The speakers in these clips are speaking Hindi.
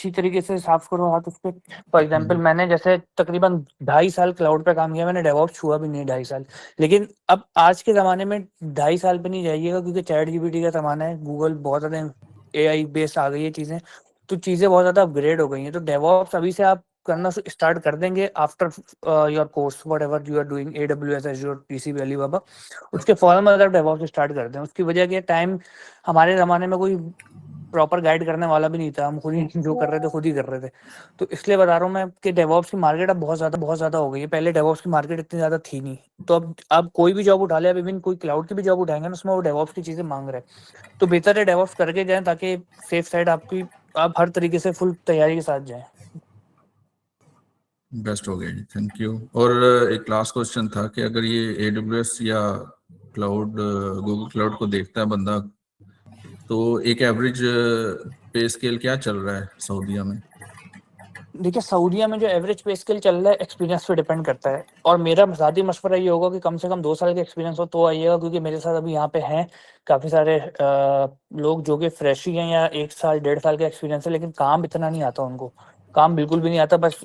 अच्छी तरीके से साफ करो हाथ उस पे। फॉर एग्जाम्पल मैंने जैसे तकरीबन 2.5 साल क्लाउड पे काम किया, मैंने डेवऑप्स छुआ भी नहीं 2.5 साल। लेकिन अब आज के ज़माने में 2.5 साल पे नहीं जाइएगा, क्योंकि चैट जीपीटी का ज़माना है, गूगल बहुत ज़्यादा एआई बेस्ड आ गई है चीज़ें, तो चीज़ें बहुत ज़्यादा अपग्रेड हो गई हैं। तो डेवऑप्स अभी से आप करना स्टार्ट कर देंगे after your course whatever you are doing, AWS, Azure, GCP, Alibaba, उसके फौरन मतलब डेवऑप्स स्टार्ट कर दें। उसकी वजह क्या, टाइम हमारे ज़माने में कोई प्रॉपर गाइड करने वाला भी नहीं था, हम खुद ही जो कर रहे थे खुद ही कर रहे थे। तो इसलिए बता रहा हूँ मैं कि डेवऑप्स की मार्केट अब बहुत ज़्यादा हो गई है। पहले डेवऑप्स की मार्केट इतनी ज़्यादा थी नहीं। तो अब कोई भी जॉब उठा ले, अब इवन कोई क्लाउड की भी जॉब उठाएंगे ना, उसमें वो डेवऑप्स की चीज़ें मांग रहे हैं। तो बेहतर है डेवऑप्स करके जाएं, ताकि सेफ साइड आपकी, आप हर तरीके से फुल तैयारी के साथ जाएं। बेस्ट हो गया जी, थैंक यू। और एक लास्ट क्वेश्चन था कि अगर ये AWS या क्लाउड, गूगल क्लाउड को देखता है बंदा, तो एक एवरेज पे स्केल क्या चल रहा है सऊदीया में? देखिए, सऊदीया में जो एवरेज पे स्केल चल रहा है एक्सपीरियंस पे डिपेंड करता है, और मेरा ज़ाती मशवरा ये होगा कि कम से कम 2 साल का एक्सपीरियंस हो तो आइएगा, क्योंकि मेरे साथ अभी यहाँ पे हैं काफ़ी सारे लोग जो कि फ्रेश ही हैं, या 1 साल 1.5 साल का एक्सपीरियंस है, लेकिन काम इतना नहीं आता उनको। काम बिल्कुल भी नहीं आता, बस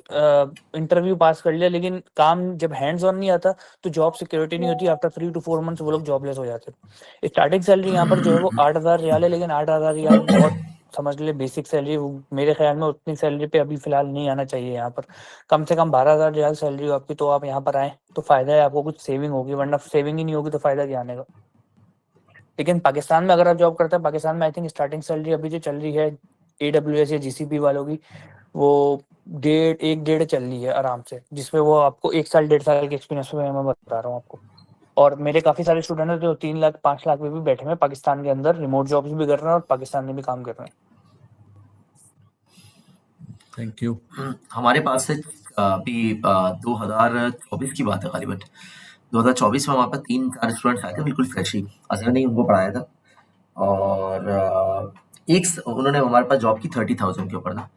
इंटरव्यू पास कर लिया, लेकिन काम जब हैंड्स ऑन नहीं आता तो जॉब सिक्योरिटी नहीं होती। आफ्टर 3 to 4 मंथ्स वो लोग जॉबलेस हो जाते हैं। स्टार्टिंग सैलरी यहाँ पर जो है वो 8,000 रियाल है, लेकिन 8,000 रियाल बहुत, समझ ले, बेसिक सैलरी। मेरे ख्याल में उतनी सैलरी पे अभी फिलहाल नहीं आना चाहिए यहाँ पर। कम से कम 12,000 रियाल सैलरी हो आपकी, तो आप यहाँ पर आए तो फायदा है, आपको कुछ सेविंग होगी, वरना सेविंग ही नहीं होगी तो फायदा क्या आने का। लेकिन पाकिस्तान में अगर आप जॉब करते हैं, पाकिस्तान में आई थिंक स्टार्टिंग सैलरी अभी जो चल रही है AWS या GCP वालों की, वो 1.5 चल रही है आराम से, जिसमें वो आपको 1 साल 1.5 साल के एक्सपीरियंस में मैं बता रहा हूँ आपको। और मेरे काफी सारे स्टूडेंट हैं जो 3 लाख 5 लाख में भी बैठे हुए हैं पाकिस्तान के अंदर, रिमोट जॉब्स भी कर रहे हैं और पाकिस्तान में भी काम कर रहे हैं। Thank you. हमारे पास से अभी 2024 की बात है गालिबन। 2024 में हमारे पास 3-4 स्टूडेंट्स आए थे, बिल्कुल फ्रेश ही। अजहर ने ही उनको पढ़ाया था, और उन्होंने हमारे पास जॉब की 30,000 के ऊपर था।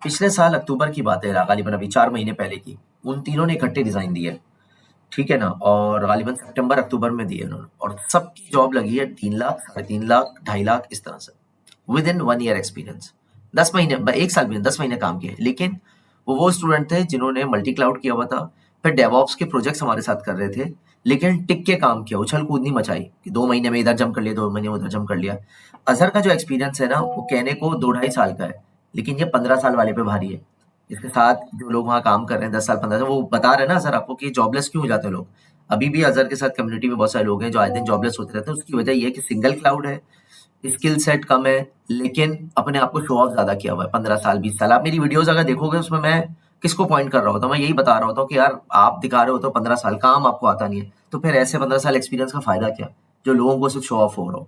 पिछले साल अक्टूबर की बात है गालिबन, अभी 4 महीने पहले की। उन तीनों ने इकट्ठे डिज़ाइन दिए, ठीक है ना, और गालिबन सितंबर अक्टूबर में दिए उन्होंने, और सबकी जॉब लगी है 3 लाख, 3.5 लाख, 2.5 लाख, इस तरह से, विद इन 1 ईयर एक्सपीरियंस। 10 महीने, 1 साल भी 10 महीने काम किए। लेकिन वो स्टूडेंट थे जिन्होंने मल्टी क्लाउड किया हुआ था, फिर डेवऑप्स के प्रोजेक्ट्स हमारे साथ कर रहे थे, लेकिन टिक के काम किया, उछल कूद नहीं मचाई कि 2 महीने में इधर जम कर लिया, 2 महीने में उधर जम कर लिया। अजहर का जो एक्सपीरियंस है ना, वो कहने को 2-2.5 साल का है, लेकिन ये 15 साल वाले पे भारी है। इसके साथ जो लोग वहाँ काम कर रहे हैं 10 साल 15 साल, वो बता रहे हैं ना सर आपको कि जॉबलेस क्यों हो जाते हैं लोग। अभी भी अजहर के साथ कम्युनिटी में बहुत सारे लोग हैं जो आए दिन जॉबलेस होते रहते हैं। उसकी वजह ये है कि सिंगल क्लाउड है, स्किल सेट कम है, लेकिन अपने आप को शो ऑफ ज्यादा किया हुआ है। 15 साल 20 साल आप मेरी वीडियोस अगर देखोगे, उसमें मैं किसको पॉइंट कर रहा होता हूँ, मैं यही बता रहा होता हूँ कि यार आप दिखा रहे हो तो 15 साल, काम आपको आता नहीं है, तो फिर ऐसे 15 साल एक्सपीरियंस का फायदा क्या, जो लोगों को सिर्फ शो ऑफ हो रहा हो।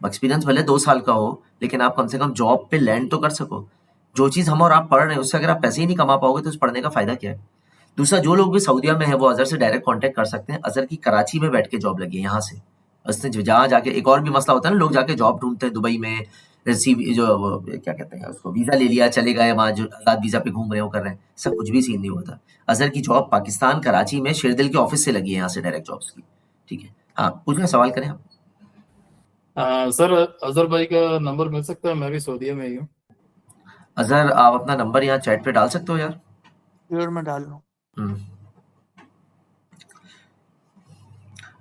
एक्सपीरियंस भले 2 साल का हो, लेकिन आप कम से कम जॉब पे लैंड तो कर सको। जो चीज हम और आप पढ़ रहे हैं उससे अगर आप पैसे ही नहीं कमा पाओगे तो उस पढ़ने का फायदा क्या है। दूसरा, जो लोग भी सऊदीया में है वो अजहर से डायरेक्ट कांटेक्ट कर सकते हैं। अजहर की कराची में बैठ के जॉब लगी है यहाँ से। उसने जहाँ जाके, एक और भी मसला होता है ना, लोग जाके जॉब ढूंढते हैं दुबई में, जो क्या कहते हैं उसको, वीजा ले लिया चले गए वहाँ, जो आजाद वीजा पे घूम रहे हो कर रहे हैं, सब कुछ भी सीन नहीं होता। अजहर की जॉब पाकिस्तान कराची में शेरदिल के ऑफिस से लगी है, यहाँ से डायरेक्ट जॉब्स की। ठीक है, हाँ पूछना, सवाल करें आप। सर, अजहर भाई का नंबर मिल सकता है? मैं भी सऊदीया में ही हूँ। अजहर, आप अपना नंबर यहाँ चैट पे डाल सकते हो यार? फिर मैं डाल लूँ।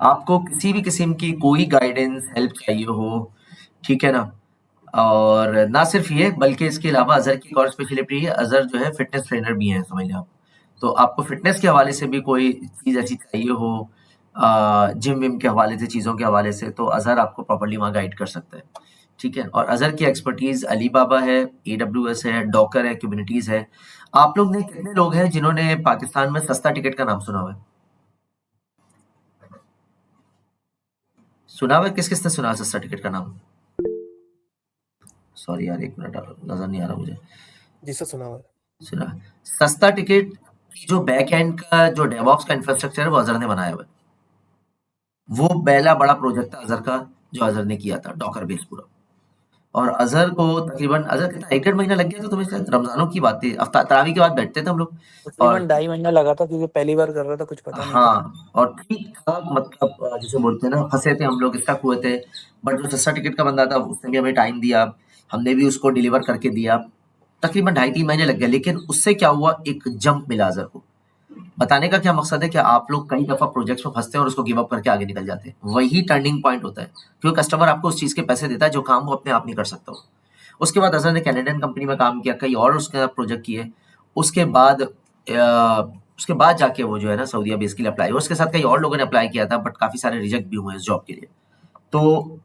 आपको किसी भी किस्म की कोई गाइडेंस हेल्प चाहिए हो, ठीक है ना, और ना सिर्फ ये बल्कि इसके अलावा अजहर की एक और स्पेशलिटी है, अजहर जो है फिटनेस ट्रेनर भी हैं, समझ लें आप। तो आपको फिटनेस के हवाले से भी कोई चीज़ ऐसी चाहिए हो, जिम विम के हवाले से, चीज़ों के हवाले से, तो अजहर आपको प्रॉपर्ली वहाँ गाइड कर सकता है, ठीक है। और अजहर की एक्सपर्टीज अलीबाबा है, AWS है, डॉकर है, कम्युनिटीज है। आप लोग ने कितने लोग हैं जिन्होंने पाकिस्तान में सस्ता टिकट का नाम सुना हुआ है? सुना हुआ है? किस किस ने सुना है सस्ता टिकट का नाम? सॉरी यार, 1 मिनट, नजर नहीं आ रहा मुझे। जी सर, सुना हुआ है। सुना। सस्ता टिकट की जो बैक एंड का जो डेवऑप्स का इंफ्रास्ट्रक्चर है वो अजहर ने बनाया हुआ है। वो पहला बड़ा प्रोजेक्ट था अजहर का, जो अजहर ने किया था, डॉकर बेस पूरा। और अजहर को तकरीबन, अजहर कितना 1-1.5 महीना लग गया था तुम्हें शायद, रमजानों की बात थी, तरावी के बाद बैठते थे हम लोग। और तकरीबन 2.5 महीना लगा था, क्योंकि पहली बार कर रहा था, कुछ पता नहीं था। हाँ, और ठीक ठाक, मतलब जिसे बोलते हैं ना, फंसे थे हम लोग, स्टक हुए थे। बट जो सस्ता टिकट का बंदा था उसने भी हमें टाइम दिया, हमने भी उसको डिलीवर करके दिया, तकरीबन 2.5-3 महीने लग गए, लेकिन उससे क्या हुआ, एक जंप मिला अजहर को। बताने का क्या मकसद है कि आप लोग कई दफा प्रोजेक्ट्स में फंसते हैं और उसको गिव अप करके आगे निकल जाते हैं, वही टर्निंग पॉइंट होता है, क्योंकि कस्टमर आपको उस चीज के पैसे देता है जो काम वो अपने आप नहीं कर सकता हो। उसके बाद अजहर ने कैनेडियन कंपनी में काम किया, कई और उसके साथ प्रोजेक्ट किए। उसके बाद जाके वो जो है ना सऊदीया बेस के लिए अप्लाई हुआ। उसके साथ कई और लोगों ने अप्लाई किया था, बट काफी सारे रिजेक्ट भी हुए इस जॉब के लिए। तो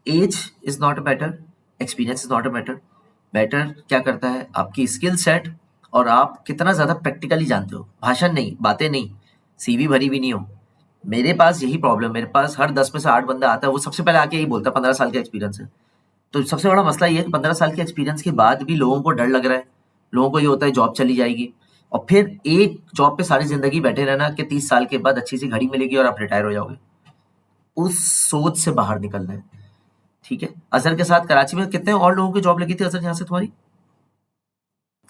age is not a matter, experience is not a matter. Matter क्या करता है, आपकी स्किल सेट और आप कितना ज्यादा प्रैक्टिकली जानते हो, भाषण नहीं, बातें नहीं, सीवी भरी भी नहीं हो। मेरे पास यही प्रॉब्लम, मेरे पास हर 10 में से 8 बंदा आता है, वो सबसे पहले आके यही बोलता है 15 साल का एक्सपीरियंस है। तो सबसे बड़ा मसला ये है कि 15 साल के एक्सपीरियंस के बाद भी लोगों को डर लग रहा है, लोगों को ये होता है जॉब चली जाएगी, और फिर एक जॉब पे सारी जिंदगी बैठे रहना कि 30 साल के बाद अच्छी सी घड़ी मिलेगी और आप रिटायर हो जाओगे। उस सोच से बाहर निकलना है, ठीक है। अजहर के साथ कराची में कितने और लोगों की जॉब लगी थी अजहर यहाँ से तुम्हारी?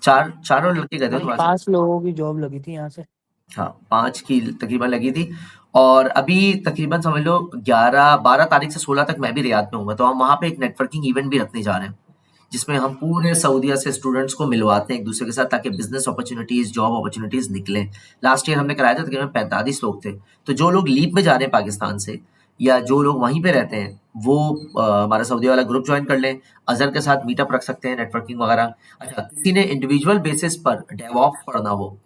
चार और लड़के गए थे भाई तुम्हारे साथ? 5 लोगों की जॉब लगी थी यहाँ से। हाँ, 5 की तकरीबन लगी थी। और अभी तकरीबन समझ लो 12 तारीख से 16 तक मैं भी रियाद में हूँ, तो हम वहाँ पे एक नेटवर्किंग इवेंट भी रखने जा रहे हैं, जिसमें हम पूरे सऊदीया से स्टूडेंट्स को मिलवाते हैं एक दूसरे के साथ, ताकि बिजनेस अपॉर्चुनिटीज, जॉब अपॉर्चुनिटीज निकलें। लास्ट ईयर हमने कराया था, तकरीबन 45 लोग थे। तो जो लोग लीव में जा रहे हैं पाकिस्तान से, या जो लोग वहीं पे रहते हैं, वो हमारा सऊदी वाला ग्रुप ज्वाइन कर लें, अजहर के साथ मीटअप रख सकते हैं, नेटवर्किंग वगैरह। अच्छा, किसी ने इंडिविजुअल बेसिस पर डेवऑप्स पढ़ना हो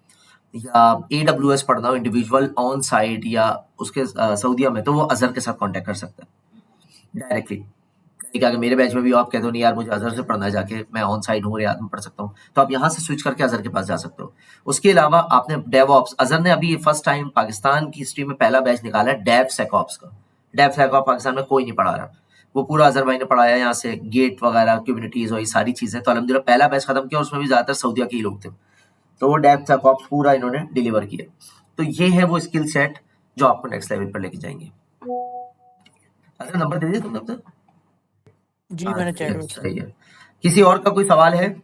या AWS पढ़ना हो इंडिविजुअल ऑन साइट या उसके सऊदीया में, तो वो अजहर के साथ कांटेक्ट कर सकता है डायरेक्टली। ठीक है, अगर मेरे बैच में भी हो, आप कहते हो नहीं यार मुझे अजहर से पढ़ना है, जाके मैं ऑन साइट हूँ, रियाद में पढ़ सकता हूँ, तो आप यहाँ से स्विच करके अजहर के पास जा सकते हो। उसके अलावा आपने डेवऑप्स, अजहर ने अभी फर्स्ट टाइम पाकिस्तान की हिस्ट्री में पहला बैच निकाला है डेव सेकऑप्स का। डेव सेकऑप पाकिस्तान में कोई नहीं पढ़ा रहा, वो पूरा अजहर भाई ने पढ़ाया यहाँ से, गेट वगैरह, क्यूबिनिटीज और ये सारी चीजें। तो अलहमदुलिल्लाह पहला बैच खत्म किया, उसमें भी ज्यादातर सऊदीया के ही लोग थे, तो वो डेव सेकऑप्स पूरा इन्होंने डिलीवर किया। तो ये है वो स्किल सेट जो आपको नेक्स्ट लेवल पर लेके जाएंगे। अगर नंबर दे दिया तुमने अब तक? जी हाँ, मैंने सही चैट है, में सही है। किसी और का कोई सवाल है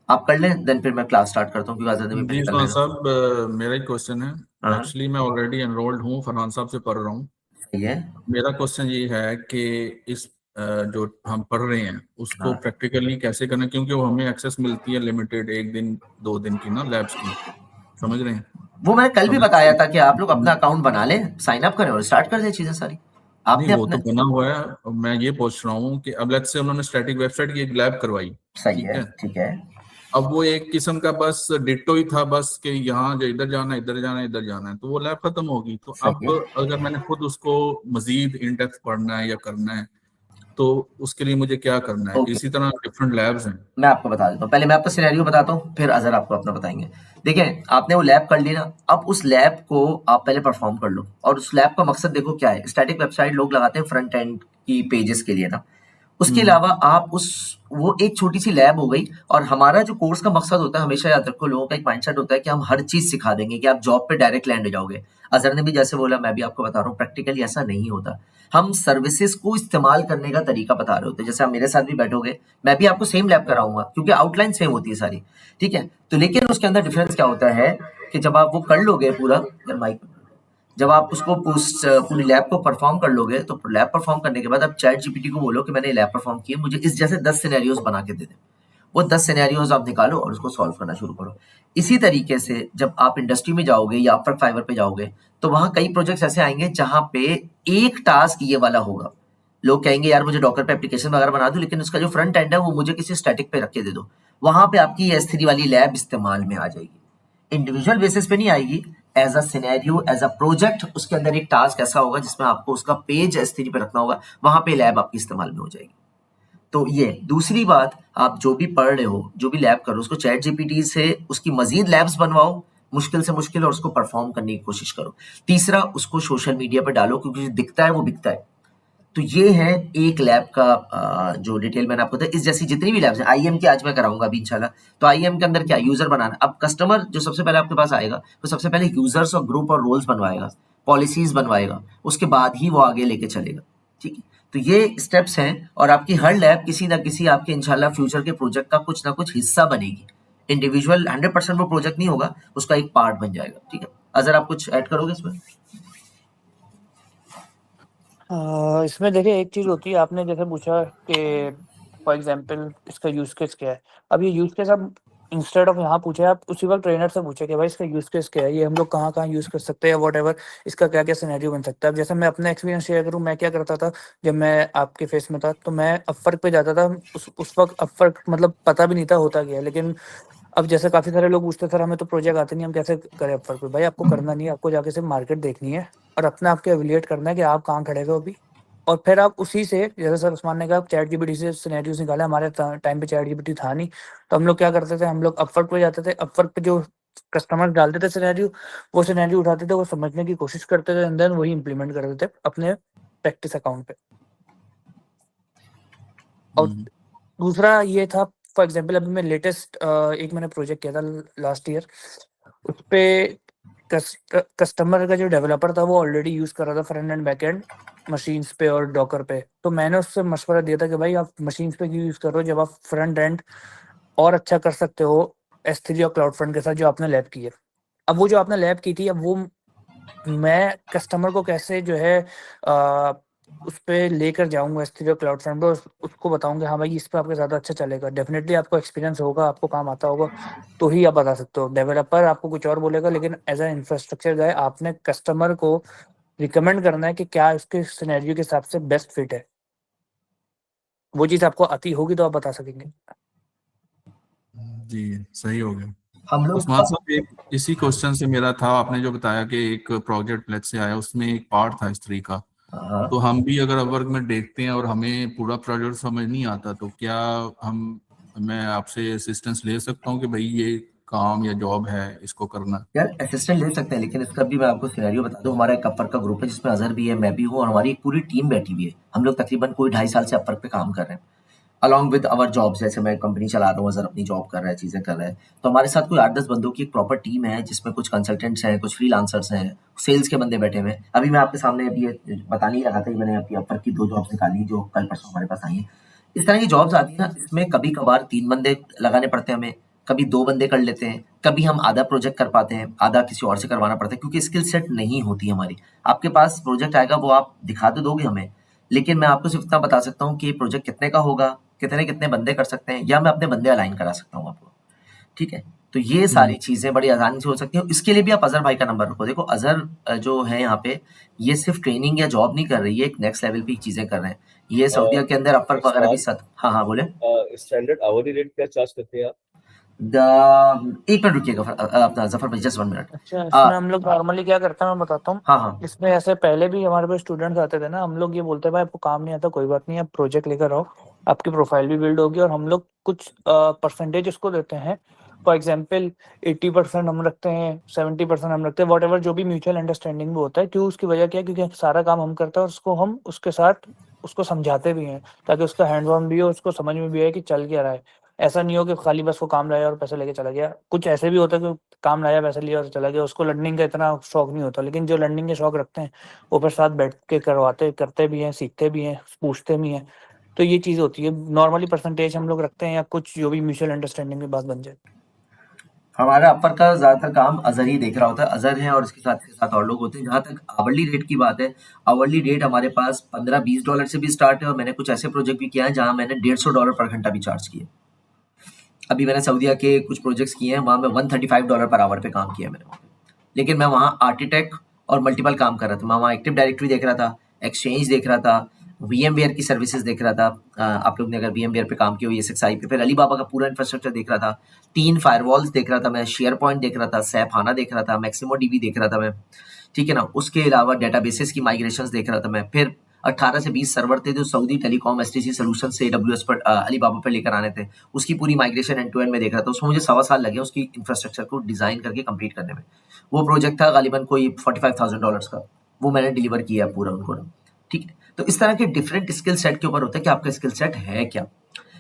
आप कर लें, देन फिर मैं क्लास स्टार्ट करता हूँ, क्योंकि आजाद में जी निकलना उस्मान है। साहब, मेरा एक क्वेश्चन है। हाँ, एक्चुअली मैं ऑलरेडी एनरोल्ड हूँ, फरहान साहब से पढ़ रहा हूँ। सही है। मेरा क्वेश्चन ये है कि इस जो हम पढ़ रहे हैं उसको हाँ, प्रैक्टिकली कैसे करना, क्योंकि वो हमें एक्सेस मिलती है लिमिटेड, 1 दिन 2 दिन की ना लैब्स की, समझ रहे हैं। वो मैंने कल भी हमें बताया था कि आप लोग अपना अकाउंट बना लें, साइन अप करें और स्टार्ट कर दें चीजें सारी। नहीं, आपने वो तो अपने बना हुआ है। मैं ये पूछ रहा हूँ कि अब लेट्स से उन्होंने स्टैटिक वेबसाइट की एक लैब करवाई, सही ठीक है, है। ठीक है। अब वो एक किस्म का बस डिट्टो ही था, बस कि यहाँ जो इधर जाना है, इधर जाना है, इधर जाना है, तो वो लैब खत्म होगी। तो अब सही है। अगर मैंने खुद उसको मजीद इन डेप्थ पढ़ना है या करना है, तो उसके लिए मुझे क्या करना है? ओके, इसी तरह डिफरेंट लैब्स हैं। मैं आपको बता देता हूँ। पहले मैं आपका सिनेरियो बताता हूँ, फिर अजहर आपको अपना बताएंगे। देखिए, आपने वो लैब कर ली ना, अब उस लैब को आप पहले परफॉर्म कर लो, और उस लैब का मकसद देखो क्या है। स्टैटिक वेबसाइट लोग लगाते हैं फ्रंट एंड की पेजेस के लिए ना, उसके अलावा आप वो एक छोटी सी लैब हो गई। और हमारा जो कोर्स का मकसद होता है, हमेशा याद रखो, लोगों का एक माइंडसेट होता है कि हम हर चीज सिखा देंगे, कि आप जॉब पे डायरेक्ट लैंड हो जाओगे। अजहर ने भी जैसे बोला, मैं भी आपको बता रहा हूँ, प्रैक्टिकली ऐसा नहीं होता। हम सर्विसेज को इस्तेमाल करने का तरीका बता रहे होते हैं। जैसे आप मेरे साथ भी बैठोगे, मैं भी आपको सेम लैब कराऊंगा, क्योंकि आउटलाइन सेम होती है सारी, ठीक है। तो लेकिन उसके अंदर डिफरेंस क्या होता है कि जब आप वो कर लोगे पूरा, माइक, जब आप उसको पूरी लैब को परफॉर्म कर लोगे, तो लैब परफॉर्म करने के बाद आप चैट जीपीटी को बोलो कि मैंने लैब परफॉर्म किया, मुझे इस जैसे 10 सिनेरियोज बना के दे दे। वो 10 सिनेरियोज आप निकालो और उसको सॉल्व करना शुरू करो। इसी तरीके से जब आप इंडस्ट्री में जाओगे या अपवर्क फाइवर पे जाओगे, तो वहां कई प्रोजेक्ट्स ऐसे आएंगे जहां पे एक टास्क ये वाला होगा। लोग कहेंगे यार मुझे डॉकर पे एप्लीकेशन वगैरह बना दो, लेकिन उसका जो फ्रंट एंड है वो मुझे किसी स्टैटिक पे रख के दे दो। वहां पे आपकी S3 वाली लैब इस्तेमाल में आ जाएगी। इंडिविजुअल बेसिस पे नहीं आएगी, as a scenario, as a project, उसके अंदर एक टास्क ऐसा होगा जिसमें आपको उसका पेज S3 पे रखना होगा, वहां पे लैब आपकी इस्तेमाल में हो जाएगी। तो ये दूसरी बात, आप जो भी पढ़ रहे हो, जो भी लैब करो, उसको चैट जीपीटी से उसकी मजीद लैब्स बनवाओ, मुश्किल से मुश्किल, और उसको परफॉर्म करने की कोशिश करो। तीसरा, उसको सोशल मीडिया पे डालो, क्योंकि जो दिखता है वो बिकता है। तो ये है एक लैब का जो डिटेल मैंने आपको बताया। इस जैसी जितनी भी लैब्स हैं, आईएम की आज मैं कराऊंगा अभी इंशाल्लाह। तो आईएम के अंदर क्या, यूजर बनाना। अब कस्टमर जो सबसे पहले आपके पास आएगा, तो सबसे पहले यूजर्स और ग्रुप और रोल्स बनवाएगा, पॉलिसीज बनवाएगा, उसके बाद ही वो आगे लेके चलेगा, ठीक है। तो ये स्टेप्स हैं, और आपकी हर लैब किसी ना किसी आपके इंशाल्लाह फ्यूचर के प्रोजेक्ट का कुछ ना कुछ हिस्सा बनेगी। इंडिविजुअल 100% वो प्रोजेक्ट नहीं होगा, उसका एक पार्ट बन जाएगा, ठीक है। अजहर आप कुछ ऐड करोगे इसमें? इसमें देखिए एक चीज होती है, आपने जैसे पूछा कि फॉर एग्जांपल इसका यूज केस क्या है। अब ये यूज केस आप इंस्टेड ऑफ यहाँ पूछे, आप उसी वक्त ट्रेनर से पूछे कि भाई इसका यूज केस क्या है, ये हम लोग कहाँ कहाँ यूज कर सकते हैं, वॉट इसका क्या क्या सिनेरियो बन सकता है। अब जैसे मैं अपना एक्सपीरियंस शेयर करूँ, मैं क्या करता था जब मैं आपके फेस में था, तो मैं अपवर्क पे जाता था। उस वक्त अपवर्क मतलब पता भी नहीं था होता क्या है, लेकिन अब जैसे काफी सारे लोग पूछते सर हमें तो प्रोजेक्ट आते नहीं, हम कैसे करें अपवर्क पे। भाई आपको करना नहीं है, आपको जाके सिर्फ मार्केट देखनी है और अपने आप के एविलिएट करना है कि आप कहाँ खड़े हो अभी, और फिर आप उसी से, जैसे सर उस्मान ने कहा चैट जीपीटी से सिनेरियोज निकाले। हमारे टाइम पे चैट जीपीटी था नहीं, तो हम लोग क्या करते थे, हम लोग अपवर्क पे जाते थे, अपवर्क पे जो कस्टमर डालते थे सिनेरियो, वो सिनेरियो उठाते थे, वो समझने की कोशिश करते थे, एंड देन वही इंप्लीमेंट करते थे अपने प्रैक्टिस अकाउंट पे। और दूसरा ये था, फॉर एग्जांपल अभी मैं लेटेस्ट एक मैंने प्रोजेक्ट किया था लास्ट ईयर, उस पे कस्टमर का जो डेवलपर था वो ऑलरेडी यूज कर रहा था front end back and machines पे और डॉकर पे। तो मैंने उससे मशवरा दिया था कि भाई आप मशीन्स पे क्यों यूज कर रहे हो जब आप फ्रंट एंड और अच्छा कर सकते हो S3 और क्लाउड फ्रंट के साथ जो आपने लैब की है। अब वो जो आपने लैब की थी, अब वो मैं कस्टमर को कैसे जो है उस पे लेकर जाऊंगा S3 और क्लाउड फ्रंट पे, उसको बताऊंगा हाँ भाई इस पे आपके ज़्यादा अच्छा चलेगा। डेफिनेटली आपको एक्सपीरियंस होगा, आपको काम आता होगा, तो ही आप बता सकते हो। डेवलपर आपको कुछ और बोलेगा, लेकिन एज ए इंफ्रास्ट्रक्चर गाय आपने कस्टमर को रिकमेंड करना है कि क्या उसके सिनेरियो के हिसाब से बेस्ट फिट है। वो चीज़ आपको आती होगी तो आप बता सकेंगे। जी सही हो गया। हम लोग उस्मान साहब, एक इसी क्वेश्चन से मेरा था, आपने जो बताया कि एक प्रोजेक्ट लेट से आया उसमें एक पार्ट था S3 का, हाँ, तो हम भी अगर अपवर्क में देखते हैं और हमें पूरा प्रोजेक्ट समझ नहीं आता, तो क्या मैं आपसे असिस्टेंस ले सकता हूँ कि भाई ये काम या जॉब है इसको करना? यार असिस्टेंट ले सकते हैं, लेकिन इसका भी मैं आपको सिनेरियो बता दूं। हमारा एक अपवर्क का ग्रुप है जिसमें अजहर भी है, मैं भी हूँ, और हमारी एक पूरी टीम बैठी हुई है। हम लोग तकरीबन कोई 2.5 साल से अपवर्क पे काम कर रहे हैं, अलॉन्ग विद अवर जॉब्स। जैसे मैं कंपनी चला रहा हूँ, अजहर अपनी जॉब कर रहा है, चीज़ें कर रहा है। तो हमारे साथ कोई 8-10 बंदों की एक प्रॉपर टीम है जिसमें कुछ कंसल्टेंट्स हैं, कुछ फ्रीलांसर्स हैं, सेल्स के बंदे बैठे हुए हैं। अभी मैं आपके सामने अभी ये बताने ही लगा था कि मैंने अभी अपवर्क की 2 जॉब्स निकाली जो कल परसों हमारे पास आई हैं। इस तरह की जॉब्स आती है ना, इसमें कभी कभार 3 बंदे लगाने पड़ते हैं हमें, कभी 2 बंदे कर लेते हैं, कभी हम आधा प्रोजेक्ट कर पाते हैं, आधा किसी और से करवाना पड़ता है, क्योंकि स्किल सेट नहीं होती हमारी। आपके पास प्रोजेक्ट आएगा, वो आप दिखा तो दोगे हमें, लेकिन मैं आपको सिर्फ इतना बता सकता हूँ कि प्रोजेक्ट कितने का होगा, कितने कितने बंदे कर सकते हैं, या मैं अपने बंदे अलाइन करा सकता हूँ आपको। ठीक है, तो ये सारी चीजें बड़ी आसानी से हो सकती हैं। इसके लिए भी आप अजहर भाई का नंबर रखो। देखो अजहर जो है यहाँ पे, ये सिर्फ ट्रेनिंग या जॉब नहीं कर रही है, एक नेक्स्ट लेवल पे चीजें कर रहे हैं। ये सऊदीया के अंदर अपवर्क वगैरह भी साथ। हाँ हाँ बोले। स्टैंडर्ड आवरली रेट क्या चार्ज करते हैं आप? एक मिनट रुकिएगा अपना जफर भाई, जस्ट 1 मिनट। अच्छा, इसमें हम लोग नॉर्मली क्या करते हैं मैं बताता हूँ। हाँ हाँ इसमें ऐसे पहले भी हमारे पास स्टूडेंट्स आते थे ना, हम लोग ये बोलते हैं भाई आपको काम नहीं आता कोई बात नहीं, आप प्रोजेक्ट लेकर आओ, आपकी प्रोफाइल भी बिल्ड होगी, और हम लोग कुछ परसेंटेज उसको देते हैं। फॉर एग्जाम्पल 80% हम रखते हैं, 70% हम रखते हैं, वॉट एवर जो भी म्यूचुअल अंडरस्टैंडिंग भी होता है। क्यों, उसकी वजह क्या है, क्योंकि सारा काम हम करते हैं और उसको हम उसके साथ उसको समझाते भी हैं, ताकि उसका हैंड ऑन भी हो, उसको समझ में भी आए कि चल क्या रहा है। ऐसा नहीं हो कि खाली बस वो काम लाया और पैसे लेके चला गया। कुछ ऐसे भी होता है कि काम लाया पैसे लिया और चला गया, उसको लर्निंग का इतना शौक नहीं होता। लेकिन जो लर्निंग के शौक रखते हैं वो फिर साथ बैठ के करवाते करते भी हैं, सीखते भी हैं, पूछते भी हैं। तो ये चीज़ होती है। नॉर्मली परसेंटेज हम लोग रखते हैं, या कुछ जो भी म्यूचुअल अंडरस्टैंडिंग की बात बन जाए। हमारा अपर का ज्यादातर काम अजहर ही देख रहा होता है। अजहर है और उसके साथ और लोग होते हैं। जहां तक आवरली रेट की बात है, आवरली रेट हमारे पास $15-20 से भी स्टार्ट है, और मैंने कुछ ऐसे प्रोजेक्ट भी किया है जहां मैंने $150 पर घंटा भी चार्ज किया। अभी मैंने सऊदीया के कुछ प्रोजेक्ट्स किए हैं, वहां मैं $135 पर आवर पे काम किया मैंने वहाँ पे। लेकिन मैं वहाँ आर्किटेक्ट और मल्टीपल काम कर रहा था। मैं वहाँ एक्टिव डायरेक्टरी देख रहा था, एक्सचेंज देख रहा था, VMware की सर्विसेज देख रहा था। आप लोग ने अगर VMware पे काम किया हो, ESXi पे, फिर अलीबाबा का पूरा इंफ्रास्ट्रक्चर देख रहा था, 3 फायरवॉल्स देख रहा था मैं, शेयर पॉइंट देख रहा था, सैप हाना देख रहा था, मैक्सिमो DB देख रहा था मैं। ठीक है ना, उसके अलावा डेटाबेसेस की माइग्रेशंस देख रहा था मैं। फिर 18 से 20 सर्वर थे जो सऊदी टेलीकॉम STC सॉल्यूशन से AWS पर अलीबाबा पर लेकर आने थे, उसकी पूरी माइग्रेशन एंड टू एंड में देख रहा था। उसमें मुझे 1.25 साल लगे उसकी इंफ्रास्ट्रक्चर को डिजाइन करके कंप्लीट करने में। वो प्रोजेक्ट था गालिबन कोई $45,000 का, वो मैंने डिलीवर किया पूरा उनको ना। ठीक है, तो इस तरह के डिफरेंट स्किल सेट के ऊपर होता है कि आपका स्किल सेट है क्या।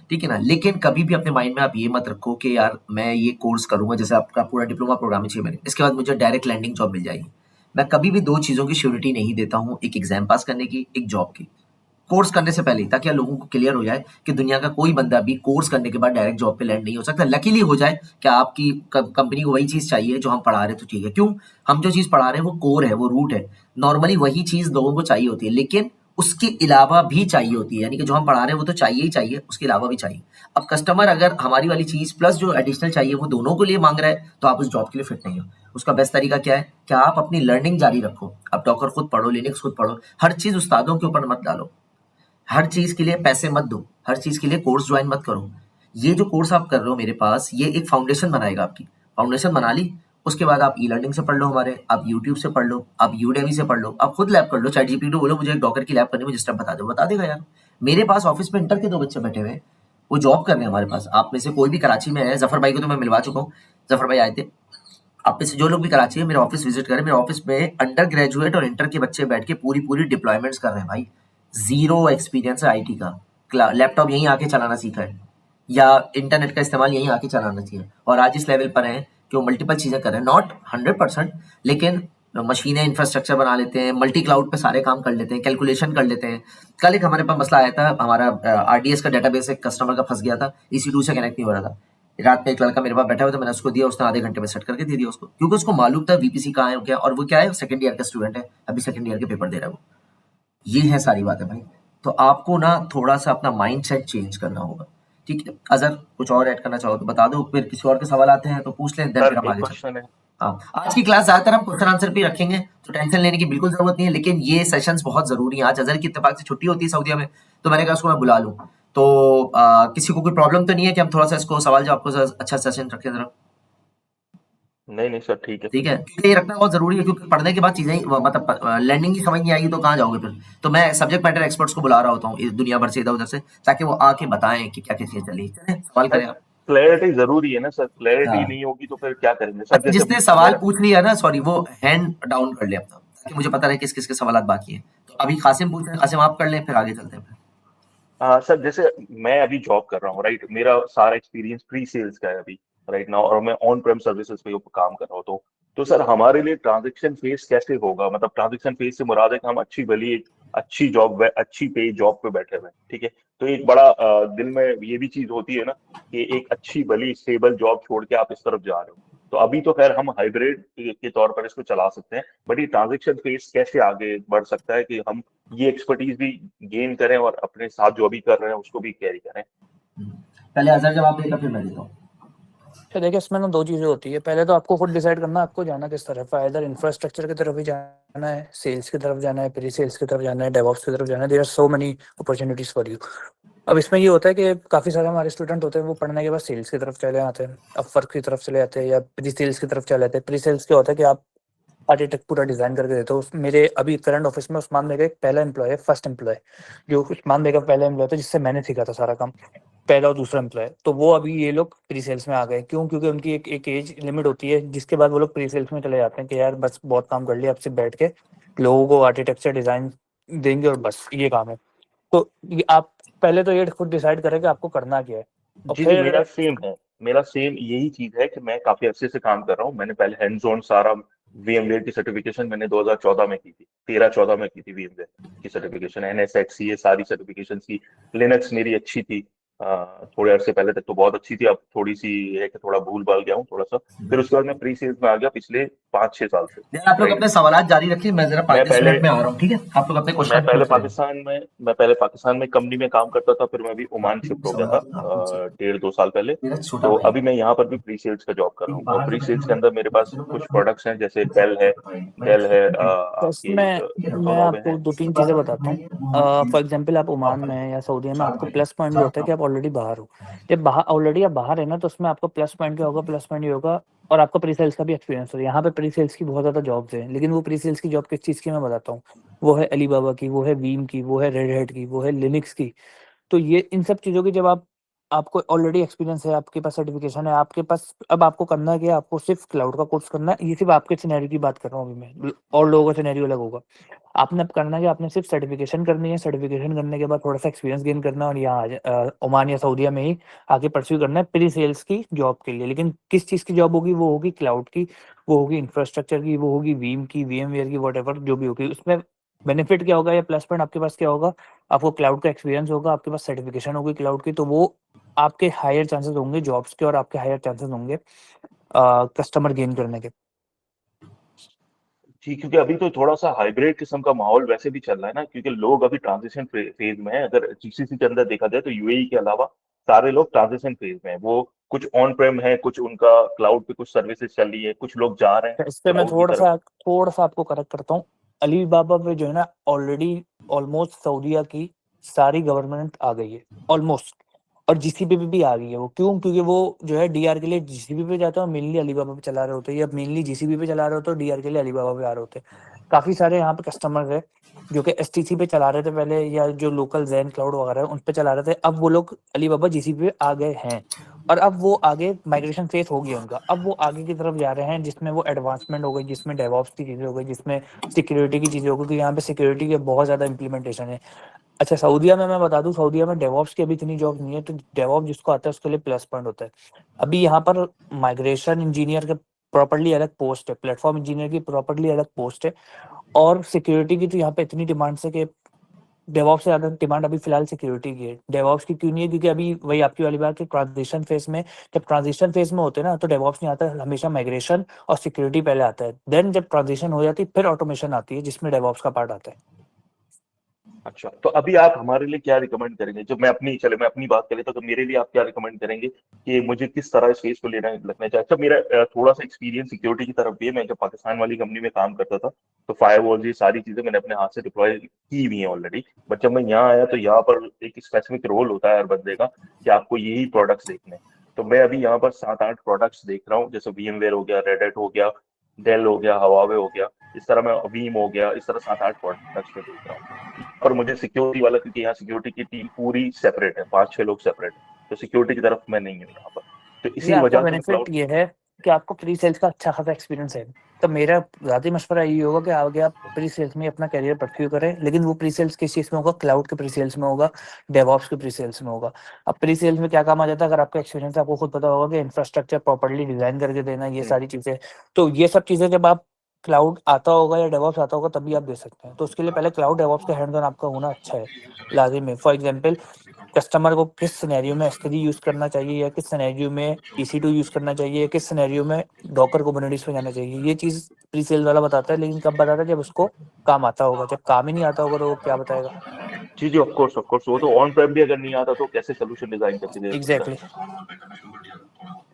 ठीक है ना, लेकिन कभी भी अपने माइंड में आप ये मत रखो कि यार मैं ये कोर्स करूंगा, जैसे आपका पूरा डिप्लोमा प्रोग्राम चाहिए मैंने, इसके बाद मुझे डायरेक्ट लैंडिंग जॉब मिल जाएगी। मैं कभी भी 2 चीजों की श्योरिटी नहीं देता हूँ, एक एग्जाम पास करने की, एक जॉब की, कोर्स करने से पहले, ताकि लोगों को क्लियर हो जाए कि दुनिया का कोई बंदा भी कोर्स करने के बाद डायरेक्ट जॉब पे लैंड नहीं हो सकता। लकीली हो जाए कि आपकी कंपनी को वही चीज चाहिए जो हम पढ़ा रहे, तो ठीक है। क्यों, हम जो चीज पढ़ा रहे हैं वो कोर है, वो रूट है। नॉर्मली वही चीज लोगों को चाहिए होती है, लेकिन उसके अलावा भी चाहिए होती है, यानी कि जो हम पढ़ा रहे हैं वो तो चाहिए ही चाहिए, उसके अलावा भी चाहिए। अब कस्टमर अगर हमारी वाली चीज़ प्लस जो एडिशनल चाहिए वो दोनों के लिए मांग रहा है, तो आप उस जॉब के लिए फिट नहीं हो। उसका बेस्ट तरीका क्या है कि आप अपनी लर्निंग जारी रखो, आप डॉकर खुद पढ़ो, लिनक्स खुद पढ़ो, हर चीज़ उस्तादों के ऊपर मत डालो, हर चीज़ के लिए पैसे मत दो, हर चीज़ के लिए कोर्स ज्वाइन मत करो। ये जो कोर्स आप कर रहे हो मेरे पास, ये एक फाउंडेशन बनाएगा आपकी। फाउंडेशन बना ली, उसके बाद आप ई लर्निंग से पढ़ लो, हमारे आप यूट्यूब से पढ़ लो, आप यूडेमी से पढ़ लो, आप खुद लैब कर लो, चैट जीपीटी बोलो मुझे एक डॉकर की लैब करनी है, मुझे स्टेप बता दो, बता देगा यार। मेरे पास ऑफिस में इंटर के 2 बच्चे बैठे हुए हैं, वो जॉब कर रहे हैं हमारे पास। आप में से कोई भी कराची में है, जफर भाई को तो मैं मिलवा चुका हूँ, जफर भाई आए थे। आप में से जो लोग भी कराची है, मेरे ऑफिस विजिट करें, मेरे ऑफिस में अंडर ग्रेजुएट और इंटर के बच्चे बैठ के पूरी डिप्लॉयमेंट्स कर रहे हैं भाई। जीरो एक्सपीरियंस है आईटी का, लैपटॉप यहीं आके चलाना सीखा है या इंटरनेट का इस्तेमाल यहीं आके चलाना चाहिए, और आज इस लेवल पर हैं कि वो मल्टीपल चीज़ें कर रहे हैं, नॉट 100%, लेकिन मशीनें इंफ्रास्ट्रक्चर बना लेते हैं, मल्टी क्लाउड पे सारे काम कर लेते हैं, कैलकुलेशन कर लेते हैं। कल एक हमारे पास मसला आया था, हमारा आरडीएस का डेटाबेस एक कस्टमर का फंस गया था, EC2 से कनेक्ट नहीं हो रहा था। रात में एक लड़का मेरे पास बैठा हुआ था, मैंने उसको दिया, उसने आधे घंटे में सेट करके दे दिया उसको, क्योंकि उसको मालूम था VPC कहाँ है क्या, और वो क्या है, सेकंड ईयर का स्टूडेंट है, अभी सेकंड ईयर के पेपर दे रहा है वो। ये है सारी बातें भाई। तो आपको ना थोड़ा सा अपना माइंडसेट चेंज करना होगा, ठीक है। अगर कुछ और ऐड करना चाहो तो बता दो, फिर किसी और के सवाल आते हैं तो पूछ लें, देन सर फिर हम एक आगे चलते क्वेश्चन है। हैं। हाँ, आज की क्लास ज्यादातर हम क्वेश्चन आंसर पे ही रखेंगे, तो टेंशन लेने की बिल्कुल जरूरत नहीं है, लेकिन ये सेशंस बहुत जरूरी है। आज अजहर की इत्तेफाक से छुट्टी होती है सऊदीया में, तो मैंने कहा उसको मैं बुला लूं। तो किसी को कोई प्रॉब्लम तो नहीं है कि हम थोड़ा सा इसको सवाल जवाब को अच्छा सेशन रखें जरा? नहीं सर ठीक है। ठीक है, क्योंकि ये रखना बहुत जरूरी है, क्योंकि पढ़ने के बाद चीजें मतलब लर्निंग ही समझ नहीं आएगी तो कहाँ जाओगे फिर। तो मैं सब्जेक्ट मैटर एक्सपर्ट्स को बुला रहा होता हूँ दुनिया भर से, इधर उधर से, ताकि वो आके बताएं कि क्या क्या चीजें चली। चलें, सवाल करें आप। क्लैरिटी जरूरी है ना सर, क्लैरिटी हाँ, नहीं होगी तो फिर क्या करेंगे सर? अच्छा, जैसे जिसने सवाल मेरा पूछ लिया ना, सॉरी, वो हैंड डाउन कर ले अपना, ताकि मुझे पता रहे किस किस के सवाल बाकी हैं। तो अभी कासिम पूछ रहे हैं, कासिम आप कर लें, फिर आगे चलते हैं। सर जैसे मैं अभी जॉब कर रहा हूँ राइट, मेरा सारा एक्सपीरियंस प्री सेल्स का है अभी राइट नाउ, और मैं ऑन प्रेम सर्विसेज पे काम कर रहा हूँ। तो सर हमारे लिए ट्रांजेक्शन फेस कैसे होगा? मतलब ट्रांजेक्शन फेस से मुराद है कि हम अच्छी भली एक अच्छी जॉब, अच्छी पे जॉब पे बैठे हुए हैं, ठीक है। तो एक बड़ा दिल में ये भी चीज होती है ना कि एक अच्छी भली स्टेबल जॉब छोड़ के आप इस तरफ जा रहे हो। तो अभी तो खैर हम हाइब्रिड के तौर पर इसको चला सकते हैं, बट ये ट्रांजेक्शन फेस कैसे आगे बढ़ सकता है कि हम ये एक्सपर्टीज भी गेन करें और अपने साथ जो अभी कर रहे हैं उसको भी कैरी करें? पहले अजहर जवाब देगा, फिर मैं देता हूँ। अच्छा देखिए, इसमें ना 2 चीज़ें होती है। पहले तो आपको खुद डिसाइड करना है आपको जाना किस तरफ है। इधर इंफ्रास्ट्रक्चर की तरफ ही जाना है, सेल्स की तरफ जाना है, प्री सेल्स की तरफ जाना है, डेवऑप्स की तरफ जाना है। There are so many opportunities for you. अब इसमें ये होता है कि काफ़ी सारे हमारे स्टूडेंट होते हैं, वो पढ़ने के बाद सेल्स की तरफ चले आते हैं, अपवर्क की तरफ चले आते हैं, या प्री सेल्स की तरफ चले आते हैं। प्री सेल्स क्या होता है कि आप आर्किटेक्ट पूरा डिजाइन करके देते हो। मेरे अभी करंट ऑफिस में उस्मान बेग एक पहला एम्प्लॉय है, फर्स्ट एम्प्लॉय, जो उस्मान बेग का पहला एम्प्लॉय था, जिससे मैंने सीखा था सारा काम, पहला और दूसरा एम्प्लॉय। तो वो अभी ये लोग प्री सेल्स में आ गए। क्यों? क्योंकि उनकी एक एज लिमिट होती है जिसके बाद वो लोग प्री सेल्स में चले जाते हैं कि यार बस बहुत काम कर लिया, अब सिर्फ बैठ के लोगों को आर्किटेक्चर डिजाइन देंगे और बस ये काम है। तो आप पहले तो ये खुद डिसाइड करें कि आपको करना क्या है, और जी फिर मेरा सेम है, मेरा सेम यही चीज है कि मैं काफी अरसे से काम कर रहा हूँ। मैंने पहले हैंड्स ऑन सारा VMware की सर्टिफिकेशन मैंने 2014 में की थी, 13-14 में की थी VMware की सर्टिफिकेशन, NSX ये सारी सर्टिफिकेशन की। लिनक्स मेरी अच्छी थी, थोड़े अरसे पहले तक तो बहुत अच्छी थी, अब थोड़ी सी है कि थोड़ा भूल भाल गया हूँ थोड़ा सा। फिर उसके बाद मैं प्री सेल्स में आ गया पिछले 5-6 साल से। यार आप लोग अपने सवाल जारी रखिए, मैं जरा मैं 5-10 पहले मिनट में आ रहा हूँ, ठीक है? आप लोग अपने मैं क्वेश्चन पहले पूछ रहे हैं। पाकिस्तान में कंपनी में काम करता था, फिर मैं अभी ओमान शिफ्ट हो गया था 1.5-2 साल पहले। मेरा छोटा तो भाई अभी मैं यहाँ पर भी प्री सेल्स का जॉब कर रहा हूँ, और बाहर प्री जो सेल्स बैठे के अंदर मेरे पास कुछ प्रोडक्ट्स हैं, जैसे डेल है, तो आपकी इसमें मैं लेनोवो आपको है। 2-3 चीज़ें बताता हूँ। फॉर एग्जांपल आप ओमान में हैं या सऊदीया में, आपको प्लस पॉइंट ये होता है कि आप ऑलरेडी बाहर हो। जब बाहर ऑलरेडी आप बाहर है ना, तो उसमें आपको प्लस पॉइंट क्या होगा? प्लस पॉइंट ये होगा, और आपको प्री सेल्स का भी एक्सपीरियंस हो। यहाँ पे प्री सेल्स की बहुत ज़्यादा जॉब्स हैं, लेकिन वो प्री सेल्स की जॉब किस चीज़ की मैं बताता हूँ। वो है अलीबाबा की, वो है वीम की, वो है रेड हैट की, वो है लिनक्स की। तो ये इन सब चीज़ों की जब आपको ऑलरेडी एक्सपीरियंस है, आपके पास सर्टिफिकेशन है, आपके पास, अब आपको करना है कि आपको सिर्फ क्लाउड का कोर्स करना है। ये सिर्फ आपके सिनेरियो की बात कर रहा हूँ अभी मैं, और लोगों का सिनेरियो अलग होगा। आपने अब करना है कि आपने सिर्फ सर्टिफिकेशन करनी है, सर्टिफिकेशन करने के बाद थोड़ा सा एक्सपीरियंस गेन करना है, और यहाँ ओमान या सऊदीया में ही आगे परस्यू करना है प्री सेल्स की जॉब के लिए। लेकिन किस चीज़ की जॉब होगी? वो होगी क्लाउड की, वो होगी इंफ्रास्ट्रक्चर की, वो होगी वीम की, VMware की, वॉट जो भी होगी। उसमें बेनिफिट क्या होगा या प्लस पॉइंट आपके पास क्या होगा? आपको क्लाउड का एक्सपीरियंस होगा, आपके पास सर्टिफिकेशन होगी क्लाउड की, तो वो आपके हायर चांसेस होंगे जॉब्स के, और आपके हायर चांसेस होंगे कस्टमर गेन करने के। ठीक, क्योंकि अभी तो थोड़ा सा हाइब्रिड किस्म का माहौल वैसे भी चल रहा है ना, क्योंकि लोग अभी ट्रांजिशन फेज में है। अगर जीसीसी के अंदर देखा जाए तो यूएई के अलावा सारे लोग ट्रांजिशन फेज में है। वो कुछ ऑन प्रेम है, कुछ उनका क्लाउड पे कुछ सर्विसेज चल रही है, कुछ लोग जा रहे हैं इस पे मैं क्लाउड की तरफ। थोड़ा सा आपको करेक्ट करता हूँ। अलीबाबा पे जो है ना ऑलरेडी ऑलमोस्ट सऊदीया की सारी गवर्नमेंट आ गई है ऑलमोस्ट, और जीसीपी पे भी आ गई है। वो क्यों? क्योंकि वो जो है डीआर के लिए जीसीपी पे जाते हैं और मेनली अलीबाबा पे चला रहे होते हैं, या मेनली जीसीपी पे चला रहे होते हैं, डीआर के लिए अलीबाबा पे आ रहे होते हैं। काफी सारे यहाँ पे कस्टमर्स है जो कि एसटीसी पे चला रहे थे पहले, या जो लोकल जैन क्लाउड वगैरह है उन पे चला रहे थे। अब वो लोग अलीबाबा जीसीपी पे आ गए हैं, और अब वो आगे माइग्रेशन फेस हो गया उनका। अब वो आगे की तरफ जा रहे हैं जिसमें वो एडवांसमेंट हो गई, जिसमें डेवऑप्स की चीजें हो गई, जिसमें सिक्योरिटी की चीजें हो गई, क्योंकि यहाँ पे सिक्योरिटी के बहुत ज्यादा इंप्लीमेंटेशन है। अच्छा, सऊदीया में मैं बता दूं, सऊदीया में डेवऑप्स की अभी इतनी जॉब नहीं है, तो डेवऑप्स जिसको आता है उसके लिए प्लस पॉइंट होता है। अभी यहाँ पर माइग्रेशन इंजीनियर के प्रॉपर्ली अलग पोस्ट है, प्लेटफॉर्म इंजीनियर की प्रॉपर्ली अलग पोस्ट है, और सिक्योरिटी की तो यहाँ पे इतनी डिमांड है कि डेवऑप्स से ज्यादा डिमांड अभी फिलहाल सिक्योरिटी की है। डेवऑप्स की क्यों नहीं है? क्योंकि अभी वही आपकी वाली बात कि ट्रांजिशन फेज में, जब ट्रांजिशन फेज में होते हैं ना तो डेवऑप्स नहीं आता, हमेशा माइग्रेशन और सिक्योरिटी पहले आता है। देन जब ट्रांजिशन हो जाती है फिर ऑटोमेशन आती है, जिसमें डेवऑप्स का पार्ट आता है। अच्छा, तो अभी आप हमारे लिए क्या रिकमेंड करेंगे? जब मैं अपनी बात करें तो मेरे लिए आप क्या रिकमेंड करेंगे कि मुझे किस तरह इस फेस को लेना लगना चाहिए? अच्छा, मेरा थोड़ा सा एक्सपीरियंस सिक्योरिटी की तरफ भी है। मैं जब पाकिस्तान वाली कंपनी में काम करता था तो फायरवॉल, ये सारी चीजें मैंने अपने हाथ से डिप्लॉय की हुई है ऑलरेडी। बट जब मैं यहाँ आया तो यहाँ पर एक स्पेसिफिक रोल होता है हर बंदे का कि आपको यही प्रोडक्ट्स देखने हैं। तो मैं अभी यहाँ पर 7-8 प्रोडक्ट्स देख रहा हूँ, जैसे VMware हो गया, रेड हैट हो गया, डेल हो गया, हवावे हो गया, इस तरह मैं वीम हो गया, इस तरह 7-8 प्रोडक्ट्स में देख रहा हूँ। पर मुझे सिक्योरिटी वाला, क्योंकि यहाँ सिक्योरिटी की टीम पूरी सेपरेट है, 5-6 लोग सेपरेट है, तो सिक्योरिटी की तरफ मैं नहीं हूँ यहाँ पर। तो ये इसी आपका वजह से मैं बेनिफिट क्लाउड। ये है कि आपको प्री सेल्स का अच्छा खासा एक्सपीरियंस है। तो मेरा ज़्यादा मशवरा यही होगा कि आगे आप प्री सेल्स में अपना करियर परस्यू करें, लेकिन वो प्री सेल्स किस चीज़ में होगा? क्लाउड के प्री सेल्स में होगा, डेवऑप्स के प्री सेल्स में होगा। अब प्री सेल्स में क्या काम आ जाता है? अगर आपका एक्सपीरियंस है, आपको खुद पता होगा कि इंफ्रास्ट्रक्चर प्रॉपर्ली डिजाइन करके देना, ये सारी चीज़ें। तो ये सब चीज़ें जब आप क्लाउड आता होगा या डेवऑप्स आता होगा तभी आप दे सकते हैं। तो उसके लिए पहले क्लाउड डेवऑप्स का हैंड ऑन आपका होना अच्छा है, लाजिम है। फॉर एग्जाम्पल, कस्टमर को किस सिनेरियो में S3 यूज करना चाहिए, या किस सिनेरियो में EC2 यूज करना चाहिए, या किस सिनेरियो में डॉकर कुबरनेटिस पे जाना चाहिए, ये चीज प्री सेल वाला बताता है। लेकिन कब बताता है? जब उसको काम आता होगा। जब काम ही नहीं आता होगा तो वो क्या बताएगा? जी जी, ऑफ कोर्स, वो तो ऑन प्रेम भी अगर नहीं आता तो कैसे सोल्यूशन डिजाइन करके दे सकता है। एग्जैक्टली।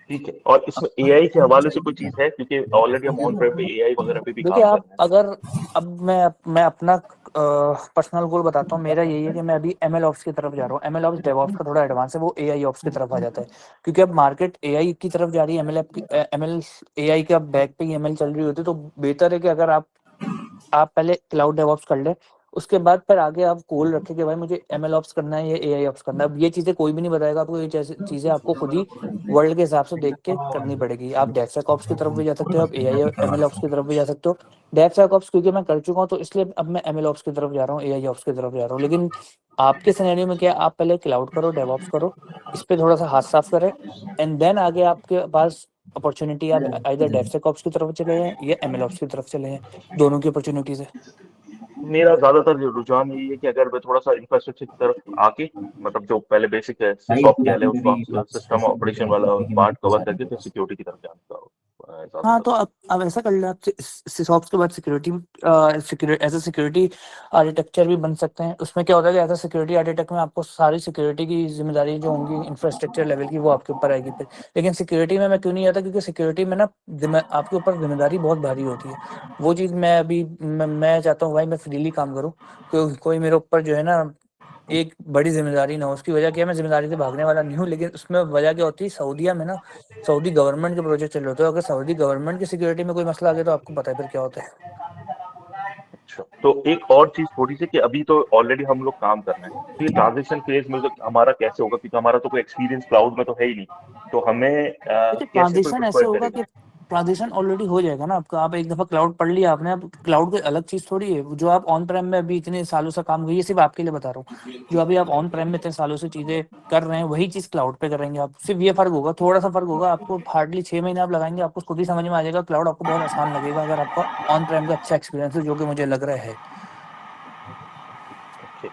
ठीक है, और इसमें एआई के हवाले से कोई चीज है? क्योंकि ऑलरेडी हम ऑन प्रेम पे एआई वगैरह पे भी देखिए, काम कर आप रहे हैं। अगर, अब मैं अपना पर्सनल गोल बताता हूँ। मेरा यही है कि मैं अभी ML ऑप्स की तरफ जा रहा हूँ। ML ऑप्स डेवऑप्स का थोड़ा एडवांस है, वो AI ऑप्स की तरफ आ जाता है, क्योंकि अब मार्केट AI की तरफ जा रही है। ML AI का बैक पे ही ML चल रही होती है। तो बेहतर है कि अगर आप पहले क्लाउड डेवऑप्स कर ले, उसके बाद फिर आगे आप गोल रखें कि भाई मुझे ML ऑप्स करना है या AI ऑप्स करना है। अब ये चीजें कोई भी नहीं बताएगा आपको, ये चीजें आपको खुद ही वर्ल्ड के हिसाब से देख के करनी पड़ेगी। आप डेवसेकऑप्स की तरफ भी जा सकते हो, आप AI और ML ऑप्स की तरफ भी जा सकते हो। डेवसेकऑप्स क्योंकि मैं कर चुका हूँ तो इसलिए अब मैं ML ऑप्स की तरफ जा रहा हूँ, AI ऑप्स की तरफ जा रहा हूँ। लेकिन आपके सिनेरियो में क्या है? आप पहले क्लाउड करो, डेवऑप्स करो, इस पे थोड़ा सा हाथ साफ करें, एंड देन आगे आपके पास अपॉर्चुनिटी, आप इधर डेवसेकऑप्स की तरफ चले जाएं या ML ऑप्स की तरफ चले जाएं। दोनों की अपॉर्चुनिटीज है। मेरा ज्यादातर जो रुझान यही है कि अगर मैं थोड़ा सा इंफ्रास्ट्रक्चर की तरफ आके, मतलब जो पहले बेसिक है सिसॉप कह ले उसको, हम सिस्टम ऑपरेशन वाला पार्ट कवर करके फिर सिक्योरिटी की तरफ जाने का हाँ, ज्यादातर तो सोच। अब ऐसा कर ले, आप सिसॉप्स के बाद security as a security architecture भी बन सकते हैं। उसमें क्या होता है कि एज ए सिक्योरिटी आर्किटेक्ट में आपको सारी सिक्योरिटी की जिम्मेदारी जो होंगी इंफ्रास्ट्रक्चर लेवल की, वो आपके ऊपर आएगी फिर। लेकिन सिक्योरिटी में मैं क्यों नहीं आता? क्योंकि सिक्योरिटी में ना आपके ऊपर जिम्मेदारी बहुत भारी होती है। वो चीज़ मैं अभी मैं चाहता हूँ भाई मैं फ्रीली काम करूँ, कोई मेरे ऊपर जो है ना एक बड़ी जिम्मेदारी ना हो। उसकी वजह क्या है? मैं जिम्मेदारी से भागने वाला नहीं हूँ, लेकिन उसमें वजह क्या होती है? सऊदीया में ना सऊदी गवर्नमेंट के प्रोजेक्ट चल रहे होते हैं। अगर सऊदी गवर्नमेंट की सिक्योरिटी में कोई मसला आ गया तो आपको पता है फिर क्या होता है। अच्छा, तो एक और चीज थोड़ी सी कि अभी तो ऑलरेडी हम लोग काम कर रहे हैं, तो ये ट्रांजिशन फेज में तो हमारा कैसे होगा? क्योंकि हमारा तो कोई एक्सपीरियंस क्लाउड में तो है ही नहीं, तो हमें देखिए, कैसे कोई ट्रांजिशन ऐसे प्रिफर होगा करेगा? कि ट्रांजिशन ऑलरेडी हो जाएगा ना आपका। आप एक दफा क्लाउड पढ़ लिया आपने, अब क्लाउड कोई अलग चीज थोड़ी है। जो आप ऑन प्रेम में अभी इतने सालों से काम हुई, ये सिर्फ आपके लिए बता रहा हूँ, जो अभी आप ऑन प्रेम में इतने सालों से चीजें कर रहे हैं वही चीज क्लाउड पे करेंगे आप। सिर्फ ये फर्क होगा, थोड़ा सा फर्क होगा। आपको हार्डली 6 महीने आप लगाएंगे, आपको खुद ही समझ में आ जाएगा। क्लाउड आपको बहुत आसान लगेगा अगर आपका ऑन प्रेम का अच्छा एक्सपीरियंस है, जो कि मुझे लग रहा है। ओके।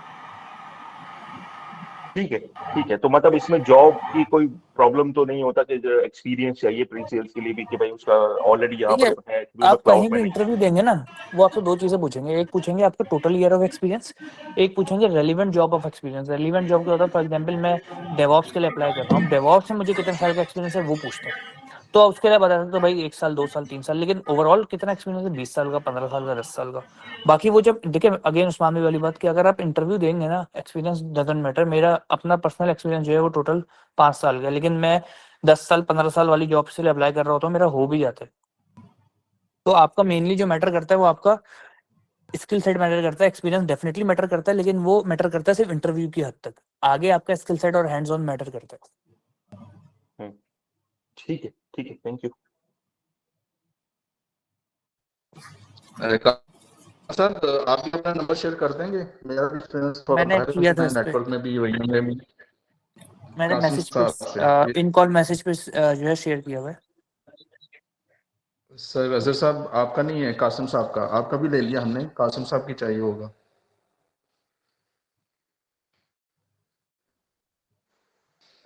ठीक है, तो मतलब इसमें जॉब की कोई प्रॉब्लम तो नहीं होता कि जो एक्सपीरियंस चाहिए प्री सेल्स के लिए भी कि भाई उसका ऑलरेडी यहाँ ठीक पर है, है आप क्लाउड कहीं में भी नहीं है। इंटरव्यू देंगे ना, वो आपसे 2 चीज़ें पूछेंगे। एक पूछेंगे आपका टोटल ईयर ऑफ एक्सपीरियंस, एक पूछेंगे relevant job of experience. Relevant job क्या होता है, फॉर एग्जांपल मैं डेवऑप्स के लिए अप्लाई कर रहा हूँ, डेवऑप्स में मुझे कितने साल का एक्सपीरियंस है वो पूछते हैं। तो उसके लिए बता सकते हो भाई 1 साल, 2 साल, 3 साल, लेकिन ओवरऑल कितना एक्सपीरियंस है, 20 साल का, 15 साल का, 10 साल का। बाकी वो जब देखिए अगेन उस्मान भाई वाली बात कि अगर आप इंटरव्यू देंगे ना, एक्सपीरियंस डजंट मैटर। मेरा अपना पर्सनल एक्सपीरियंस जो है वो टोटल 5 साल का है, लेकिन मैं 10 साल, 15 साल वाली जॉब के लिए अप्लाई कर रहा होता हूँ, मेरा हो भी जाता है। तो आपका मेनली जो मैटर करता है वो आपका स्किल सेट मैटर करता है, एक्सपीरियंस डेफिनेटली मैटर करता है, लेकिन वो मैटर करता है सिर्फ इंटरव्यू की हद तक। आगे आपका स्किल सेट और हैंड्स ऑन मैटर करता है। ठीक है, थैंक यू। सर आप भी अपना नंबर शेयर कर देंगे, मेरा भी एक्सपीरियंस थोड़ा मैंने बाहर किया था इस पे, नेटवर्क में भी वही में भी मैंने कासिम मैसेज साहब से। पे इन कॉल मैसेज पे जो है शेयर किया हुआ है। सर अजहर साहब आपका नहीं है, कासिम साहब का, आपका भी ले लिया हमने, कासिम साहब की चाहिए होगा।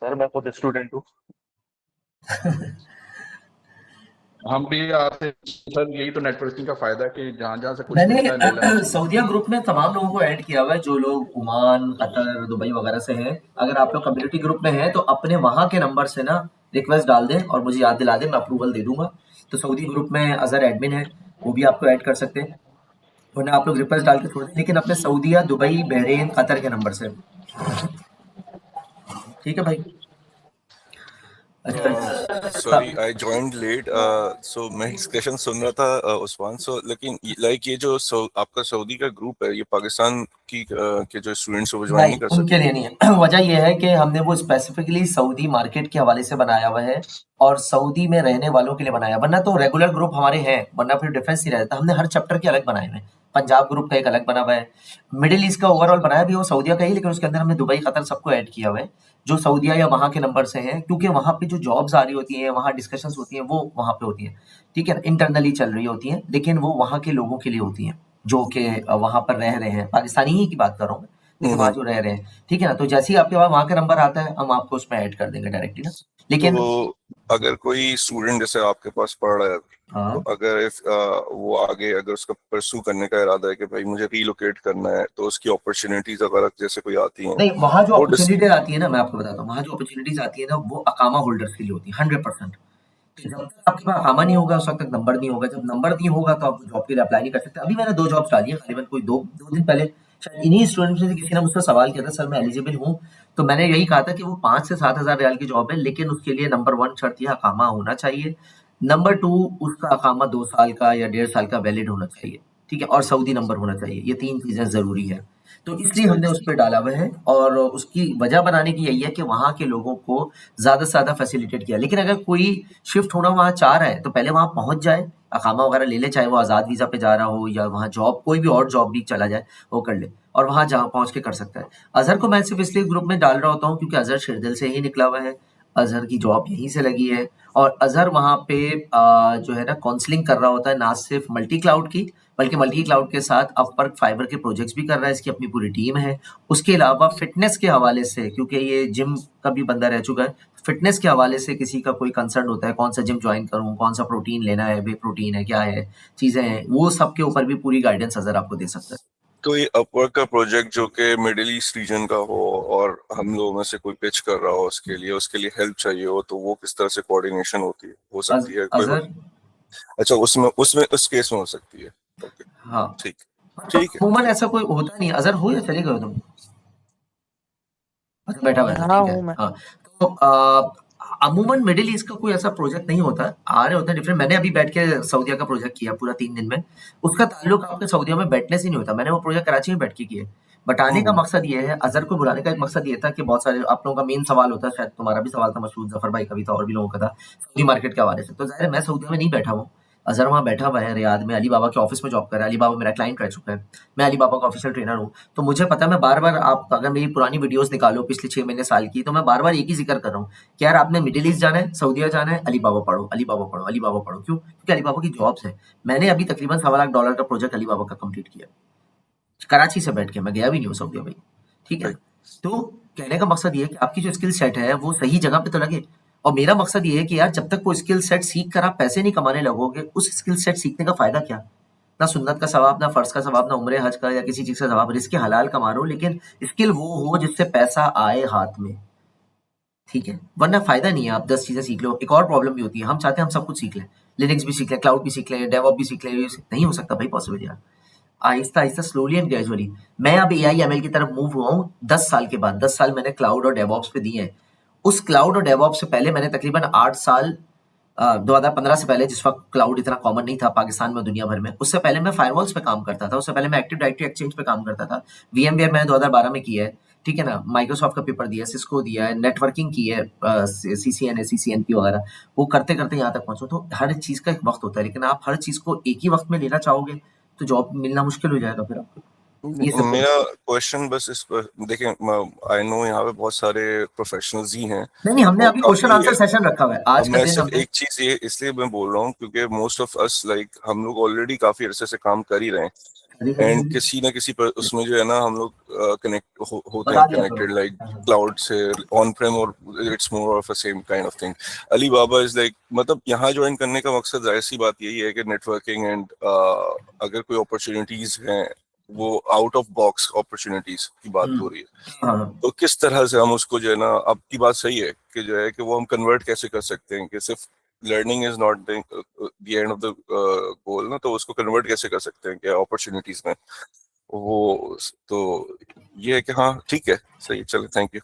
सर मैं खुद स्टूडेंट हूँ। हम भी आपसे सर, यही तो नेटवर्किंग का फायदा है कि जहाँ जहाँ से कुछ मैंने मिलता है ले लेना चाहिए। सऊदीया ग्रुप में तमाम लोगों को ऐड किया हुआ है जो लोग ओमान, कतर, दुबई वगैरह से हैं। अगर आप लोग कम्युनिटी ग्रुप में हैं तो अपने वहां के नंबर से ना रिक्वेस्ट डाल दें और मुझे याद दिला दें, मैं अप्रूवल दे दूंगा। तो सऊदी ग्रुप में अजहर एडमिन है, वो भी आपको ऐड कर सकते हैं, वरना आप लोग रिक्वेस्ट डाल के छोड़ दें, लेकिन अपने सऊदीया, दुबई, बहरीन, कतर के नंबर से। ठीक है भाई। सॉरी आई जॉइंड लेट, सो मैं डिस्कशन सुन रहा था उस्मान। सो लेकिन लाइक ये जो आपका सऊदी का ग्रुप है, ये पाकिस्तान की के जो स्टूडेंट्स वो ज्वाइन नहीं, नहीं कर उनके सकते? लिए नहीं है। वजह यह है कि हमने वो स्पेसिफिकली सऊदी मार्केट के हवाले से बनाया हुआ है और सऊदी में रहने वालों के लिए बनाया, वरना तो रेगुलर ग्रुप हमारे हैं, वरना फिर डिफरेंस ही रहता। हमने हर चैप्टर के अलग बनाए हुए हैं। पंजाब ग्रुप का एक अलग बना हुआ है, मिडिल ईस्ट का ओवरऑल बनाया भी वो सऊदिया का ही, लेकिन उसके अंदर हमने दुबई, कतर सबको ऐड किया हुआ है जो सऊदिया या वहाँ के नंबर से हैं, क्योंकि वहाँ पे जो जॉब्स आ रही होती हैं, वहाँ डिस्कशंस होती हैं, वो वहाँ पे होती हैं। ठीक है, इंटरनली चल रही होती हैं, लेकिन वो वहाँ के लोगों के लिए होती हैं जो कि वहाँ पर रह रहे हैं। पाकिस्तानी ही की बात कर रहा हूँ मैं, लेकिन वहाँ जो रह रहे हैं। ठीक है ना, तो जैसे ही आपके पास वहाँ का नंबर आता है हम आपको उसमें ऐड कर देंगे डायरेक्टली ना। लेकिन तो अगर कोई स्टूडेंट जैसे आपके पास पढ़ रहा है, तो अगर वो आगे अगर उसका परसू करने का इरादा है कि भाई मुझे रीलोकेट करना है, तो उसकी अपॉर्चुनिटीज अगर जैसे कोई आती हैं, नहीं, वहाँ जो वो अपॉर्चुनिटीज आती है ना, मैं आपको बताता हूँ, वहाँ जो अपॉर्चुनिटीज आती है ना, वो अकामा होल्डर्स के लिए होती है 100%। तो जब तक आपके पास अकामा नहीं होगा उस वक्त तक नंबर नहीं होगा, जब नंबर नहीं होगा तो आप जॉब के लिए अप्लाई नहीं कर सकते। अभी मैंने 2 जॉब्स डाली है, करीबन कोई दो दिन पहले शायद इन्हीं स्टूडेंट्स में से किसी ने मुझसे सवाल किया था, सर मैं एलिजिबल हूँ? तो मैंने यही कहा था कि वो 5 से 7 हज़ार रियाल की जॉब है, लेकिन उसके लिए नंबर 1 शर्त यह अकामा होना चाहिए, नंबर 2 उसका अकामा 2 साल का या 1.5 साल का वैलिड होना चाहिए, ठीक है, और सऊदी नंबर होना चाहिए। ये 3 चीजें जरूरी है, तो इसलिए हमने उस पर डाला हुआ है। और उसकी वजह बनाने की यही है कि वहाँ के लोगों को ज़्यादा से ज़्यादा फैसिलिटेट किया। लेकिन अगर कोई शिफ्ट होना वहाँ चाह रहा है तो पहले वहाँ पहुँच जाए, अकामा वगैरह ले ले, चाहे वो आज़ाद वीज़ा पे जा रहा हो या वहाँ जॉब कोई भी और जॉब भी चला जाए वो कर ले, और वहाँ जहाँ पहुँच के कर सकता है। अजहर को मैं सिर्फ इसलिए ग्रुप में डाल रहा होता हूँ क्योंकि अजहर शिरदल से ही निकला हुआ है, अजहर की जॉब यहीं से लगी है, और अजहर वहाँ पे जो है ना काउंसलिंग कर रहा होता है, ना सिर्फ मल्टी क्लाउड की बल्कि मल्टी क्लाउड के साथ अपवर्क, फाइबर के प्रोजेक्ट्स भी कर रहा है, इसकी अपनी पूरी टीम है। उसके अलावा फिटनेस के हवाले से, क्योंकि ये जिम का भी बंदा रह चुका है, फिटनेस के हवाले से किसी का कोई कंसर्न होता है, कौन सा जिम ज्वाइन करूँ, कौन सा प्रोटीन लेना है, बे प्रोटीन है, क्या है चीज़ें हैं, वो सब के ऊपर भी पूरी गाइडेंस अजहर आपको दे सकता है। कोई अपवर्क का प्रोजेक्ट जो कि मिडिल ईस्ट रीजन का हो और हम लोगों में से कोई पिच कर रहा हो, उसके लिए हेल्प चाहिए हो, तो वो किस तरह से कोऑर्डिनेशन होती है, हो सकती है कोई? अजहर, अच्छा, उसमें उस केस में हो सकती है। ओके, हाँ, ठीक है। अमूमन ऐसा कोई होता नहीं। अजहर हो या चले गए हो तुम? अच्छा, बैठा हुआ है, हाँ ठीक है। हूँ मैं। हाँ, तो अमूमन मिडिल ईस्ट का कोई ऐसा प्रोजेक्ट नहीं होता, आ रहे होते हैं डिफरेंट। मैंने अभी बैठ के सऊदीया का प्रोजेक्ट किया पूरा 3 दिन में, उसका ताल्लुक आपके सऊदीया में बैठने से नहीं होता। मैंने वो प्रोजेक्ट कराची में बैठ के किया। बट आने का मकसद ये है, अजहर को बुलाने का एक मकसद ये था कि बहुत सारे आप लोगों का मेन सवाल होता है, शायद तुम्हारा भी सवाल था, मशहूर जफर भाई का भी था और भी लोगों का था, सऊदी मार्केट के हवाले से। तो जाहिर है मैं सऊदीया में नहीं बैठा हूँ, अजहर वहाँ बैठा हुआ है रियाद में, अली बाबा के ऑफिस में जॉब कर रहा है। अली बाबा मेरा क्लाइंट रह चुका है, मैं अली बाबा का ऑफिशियल ट्रेनर हूँ। तो मुझे पता है, मैं बार बार, आप अगर मेरी पुरानी वीडियोस निकालो पिछले 6 महीने साल की, तो मैं बार बार एक ही जिक्र कर रहा हूँ कि यार आपने मिडिल ईस्ट जाना है, सऊदीया जाना है, अली बाबा पढ़ो, अली बाबा पढ़ो, अली बाबा पढ़ो। क्यों? क्योंकि अली बाबा की जॉब्स है। मैंने अभी तकरीबन $1.25 लाख का प्रोजेक्ट अली बाबा का कंप्लीट किया कराची से बैठ के, मैं गया भी नहीं हूँ सऊदीया भाई, ठीक है। तो कहने का मकसद ये है कि आपकी जो स्किल सेट है वो सही जगह पे तो लगे। और मेरा मकसद ये है कि यार जब तक वो स्किल सेट सीख कर आप पैसे नहीं कमाने लगोगे, उस स्किल सेट सीखने का फायदा क्या? ना सुन्नत का सवाब, ना फर्ज का सवाब, ना उम्रे हज का या किसी चीज का सवाब। रिस्क हलाल कमा लो, लेकिन स्किल वो हो जिससे पैसा आए हाथ में, ठीक है? वरना फायदा नहीं है आप 10 चीजें सीख लो। एक और प्रॉब्लम भी होती है, हम चाहते हैं हम सब कुछ सीख लें, लिनक्स भी सीख लें, क्लाउड भी सीख लें, डेवऑप्स भी सीख लें, नहीं हो सकता भाई पॉसिबल यार। Aahista Aahista slowly and gradually. मैं अब एआई एमएल की तरफ मूव हुआ हूँ 10 साल के बाद। 10 साल मैंने क्लाउड और डेवऑप्स पे दिए हैं। उस क्लाउड और डेवऑप्स से पहले मैंने तकरीबन 8 साल 2015 से पहले, जिस वक्त क्लाउड इतना कॉमन नहीं था पाकिस्तान में, दुनिया भर में, उससे पहले मैं फायरवॉल्स पे काम करता था। उससे पहले मैं एक्टिव डायरेक्टरी एक्सचेंज पे काम करता था। वीएमवेयर मैंने 2012 में किया है, ठीक है ना? माइक्रोसॉफ्ट का पेपर दिया है, सिस्को दिया है, नेटवर्किंग की है, सीसीएनए, सीसीएनपी वगैरह। वो करते करते यहाँ तक पहुंचो। तो हर चीज का एक वक्त होता है, लेकिन आप हर चीज को एक ही वक्त में लेना चाहोगे तो जॉब मिलना मुश्किल हो जाएगा फिर आपको। ये सब मेरा क्वेश्चन बस इस पर, देखिए आई नो यहाँ पे बहुत सारे प्रोफेशनल्स ही हैं। नहीं, हमने और अभी क्वेश्चन काफी आंसर सेशन रखा हुआ है आज अब का मैं दिन सिर्फ हमने। एक चीज ये इसलिए मैं बोल रहा हूँ क्योंकि मोस्ट ऑफ अस लाइक हम लोग ऑलरेडी काफी अरसे से काम कर ही रहे हैं, एंड किसी ना किसी पर उसमें जो है ना हम लोग कनेक्ट होते बता हैं, दिया करो। कनेक्टेड लाइक क्लाउड से ऑन प्रेम, और it's more of a same kind of thing. Alibaba is like, मतलब यहाँ ज्वाइन करने का मकसद जाहिर सी बात यही है कि नेटवर्किंग एंड अगर कोई अपॉर्चुनिटीज हैं वो आउट ऑफ बॉक्स अपॉर्चुनिटीज की बात हो रही है, हाँ, तो किस तरह से हम उसको जो है ना, आपकी बात सही है कि जो है कि वो हम कन्वर्ट कैसे कर सकते हैं कि सिर्फ learning is not the end of the goal ना, तो उसको कन्वर्ट कैसे कर सकते हैं कि अपॉर्चुनिटीज में वो। तो ये है कि हाँ ठीक है, सही, चलो, थैंक यू।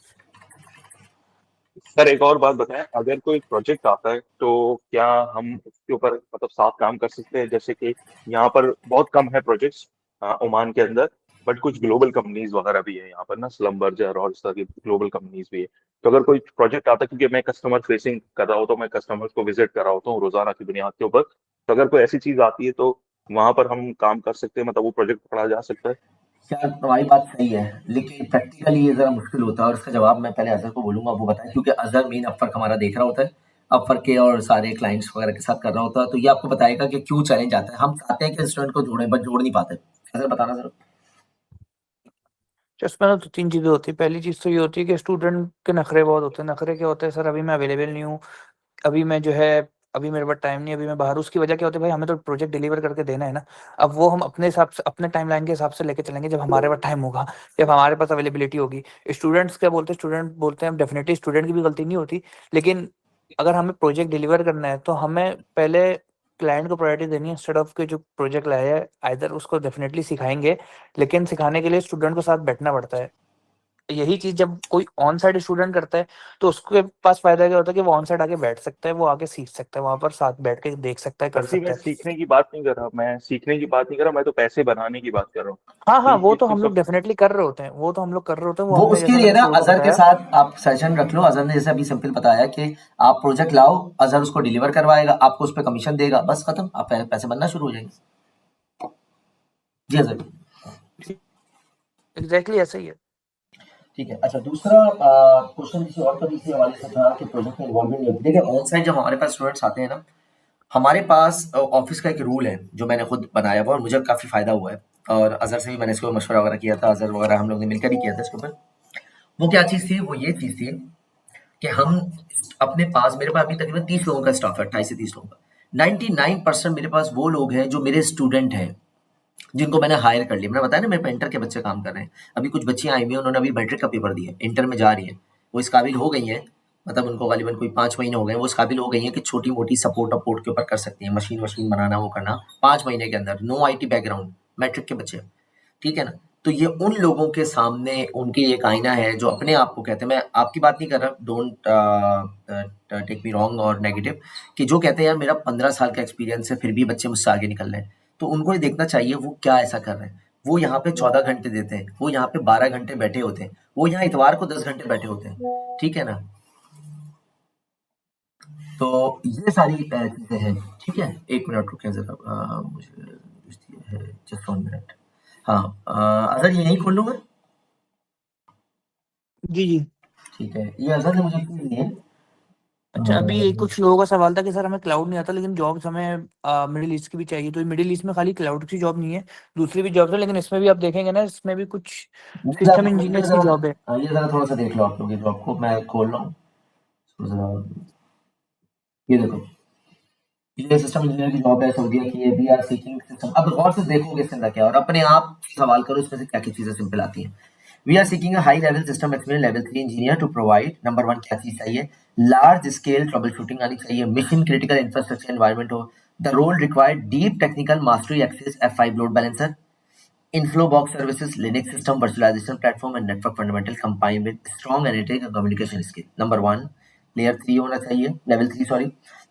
सर एक और बात बताएं, अगर कोई प्रोजेक्ट आता है तो क्या हम उसके ऊपर मतलब साथ काम कर सकते हैं? जैसे कि यहाँ पर बहुत कम है प्रोजेक्ट्स ओमान के अंदर, बट कुछ ग्लोबल कंपनीज वगैरह भी है यहाँ पर ना, स्लम्बर्जर और इस तरह की ग्लोबल कंपनीज भी है। तो अगर कोई प्रोजेक्ट आता है, क्योंकि मैं कस्टमर फेसिंग कर रहा होता हूँ, मैं कस्टमर्स को विजिट कर रहा होता हूँ रोजाना की बुनियाद के ऊपर, तो अगर कोई ऐसी चीज आती है तो वहां पर हम काम कर सकते हैं, मतलब वो प्रोजेक्ट पढ़ा जा सकता है। यार तुम्हारी बात सही है, लेकिन प्रैक्टिकली ये जरा मुश्किल होता है। और इसका जवाब मैं पहले अजहर को बोलूंगा, वो बताए, क्योंकि अजहर मेन अपवर्क हमारा देख रहा होता है, अपवर्क के और सारे क्लाइंट्स वगैरह के साथ कर रहा होता है, तो ये आपको बताएगा कि क्यों चैलेंज आता है। हम चाहते हैं कि स्टूडेंट को जोड़ें, बट जोड़ नहीं पाते। अजहर बताना जरा। तो इसमें ना तो 3 चीज़ें होती हैं। पहली चीज़ तो ये होती है कि स्टूडेंट के नखरे बहुत होते हैं। नखरे क्या होते हैं, सर अभी मैं अवेलेबल नहीं हूँ, अभी मैं जो है अभी मेरे पास टाइम नहीं है, अभी मैं बाहर हूँ। उसकी वजह क्या होती है, भाई हमें तो प्रोजेक्ट डिलीवर करके देना है ना। अब वो हम अपने हिसाब से, अपने टाइमलाइन के हिसाब से लेके चलेंगे जब हमारे पास टाइम होगा, जब हमारे पास अवेलेबिलिटी होगी। स्टूडेंट्स क्या बोलते हैं, स्टूडेंट बोलते हैं, डेफिनेटली स्टूडेंट की भी गलती नहीं होती, लेकिन अगर हमें प्रोजेक्ट डिलीवर करना है तो हमें पहले क्लाइंट को प्रायोरिटी देनी है इंस्टेड ऑफ के जो प्रोजेक्ट लाया है। आइदर उसको डेफिनेटली सिखाएंगे, लेकिन सिखाने के लिए स्टूडेंट को साथ बैठना पड़ता है। यही चीज जब कोई ऑन साइड स्टूडेंट करता है तो उसके पास फायदा क्या होता है कि वो ऑन साइड आके बैठ सकता है, वो आके सीख सकता है, वहां पर साथ बैठ के देख सकता है, कर सर जी सकता मैं है। सीखने की बात नहीं कर रहा, मैं सीखने की बात नहीं कर रहा, मैं तो पैसे बनाने की बात कर रहा हूँ। हाँ हाँ, वो कि तो तो हम लोग सब डेफिनेटली कर रहे होते हैं, वो तो हम लोग कर रहे होते हैं। वो वो हमने, उसके जैसे लिए मैंने ना शुरू में अजहर के बताया। साथ आप सेशन रख लो। अजहर ने जैसे अभी सिंपल बताया कि आप प्रोजेक्ट लाओ, अजहर उसको डिलीवर करवाएगा, आपको उस पर कमीशन देगा, बस खत्म, आप पैसे बनना शुरू हो जाएंगे। जी अजहर। एग्जैक्टली ऐसा ही है। ठीक है। अच्छा, दूसरा क्वेश्चन किसी और का इसी हवाले से था कि प्रोजेक्ट में इन्वॉल्वमेंट नहीं होती। देखिए, ऑन साइड जब हमारे पास स्टूडेंट्स आते हैं ना, हमारे पास ऑफिस का एक रूल है जो मैंने खुद बनाया हुआ और मुझे काफ़ी फ़ायदा हुआ है। और अजहर से भी मैंने इसको मशवरा वगैरह किया था, अजहर वगैरह हम लोग ने मिलकर ही किया था इसके ऊपर। वो क्या चीज़ थी? वो ये चीज़ थी कि हम अपने पास, मेरे पास अभी तकरीबन 30 लोगों का स्टाफ है, 28 से 30 लोगों का। 99% मेरे पास वो लोग हैं जो मेरे स्टूडेंट हैं, जिनको मैंने हायर कर लिया। मैंने बताया ना मेरे पे इंटर के बच्चे काम कर रहे हैं। अभी कुछ बच्चियां आई हुई हैं, उन्होंने अभी मैट्रिक का पेपर दिया, इंटर में जा रही हैं, वो इस काबिल हो गई हैं, मतलब उनको गालिबन कोई 5 महीने हो गए, वो इस काबिल हो गई हैं कि छोटी मोटी सपोर्ट अपोर्ट के ऊपर कर सकती हैं, मशीन वशीन बनाना वो करना 5 महीने के अंदर। नो आईटी बैकग्राउंड, मैट्रिक के बच्चे, ठीक है ना? तो ये उन लोगों के सामने उनकी एक आईना है जो अपने आप को कहते हैं, मैं आपकी बात नहीं कर रहा, डोंट टेक मी रॉन्ग और नेगेटिव, कि जो कहते हैं यार मेरा 15 साल का एक्सपीरियंस है फिर भी बच्चे मुझसे आगे निकल रहे हैं, तो उनको ये देखना चाहिए वो क्या ऐसा कर रहे हैं। वो यहाँ पे 14 घंटे देते हैं, वो यहाँ पे 12 घंटे बैठे होते हैं, वो यहाँ इतवार को 10 घंटे बैठे होते हैं, ठीक है ना? तो ये सारी चीजें हैं, ठीक है। 1 मिनट रुकें जरा, मुझे है जस्ट 1 मिनट। हाँ, अगर ये नहीं खोल लूँगा, जी जी। ठीक है। ये अजहर ने मुझे क्यों दिए? अच्छा, अभी कुछ लोगों का सवाल था कि सर हमें क्लाउड नहीं आता लेकिन जॉब्स हमें मिडिल ईस्ट की भी चाहिए, तो मिडिल ईस्ट में खाली क्लाउड की जॉब नहीं है, दूसरी भी जॉब्स है, लेकिन इसमें भी आप देखेंगे ना, इसमें भी कुछ सिस्टम इंजीनियर्स की जॉब है। ये जरा थोड़ा सा देख लो आप लोग, ये जॉब को मैं खोल रहा हूँ तो जरा ये देखो, ये सिस्टम इंजीनियर की जॉब है सऊदीया की, ये वी आर सीकिंग सिस्टम। अब गौर से देखोगे इसके अंदर क्या है और अपने आप सवाल करो इसमें से क्या क्या चीजें सिंपल आती हैं। We are seeking a high level system experience level 3 engineer to provide, number 1 क्या चीज चाहिए, लार्ज स्केल ट्रबल शूटिंग आनी चाहिए, मिशन क्रिटिकल इंफ्रास्ट्रक्चर एनवायरनमेंट हो, the role required deep technical mastery access F5 load balancer, inflow box services, Linux system virtualization platform and network fundamental combined with strong analytic and communication skill. Number 1 layer 3 होना चाहिए, level 3 sorry.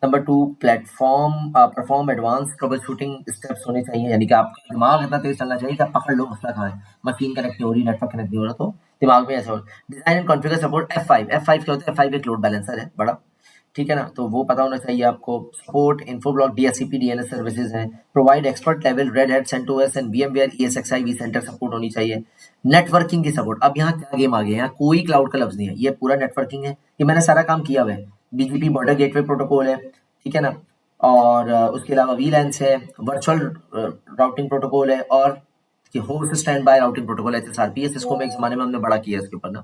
Number 2 platform perform advance trouble shooting steps होने चाहिए, यानी कि आपका दिमाग इतना तेज चलना चाहिए कि आप पकड़ लो मसला कहाँ है, मशीन कनेक्ट नहीं हो रही, नेटवर्क कनेक्ट नहीं हो रहा, तो दिमाग में ऐसा हो। Design and configure support F5 क्या होता है, F5 एक लोड बैलेंसर है बड़ा, ठीक है ना, तो वो पता होना चाहिए आपको। सपोर्ट इन्फोब्लॉक DHCP DNS सर्विसेज हैं, provide expert level red hat CentOS and VMware ESXi vCenter support होनी चाहिए। नेटवर्किंग की सपोर्ट, अब यहाँ क्या गेम आ गया, यहाँ कोई क्लाउड का लफ्ज नहीं है, ये पूरा नेटवर्किंग है, ये मैंने सारा काम किया हुआ है। BGP बॉर्डर गेटवे प्रोटोकॉल है, ठीक है ना, और उसके अलावा VLANs है, वर्चुअल राउटिंग प्रोटोकॉल है, और host stand by routing protocol HSRPS, इसको मैं एक जमाने में हमने बड़ा किया इसके ऊपर ना,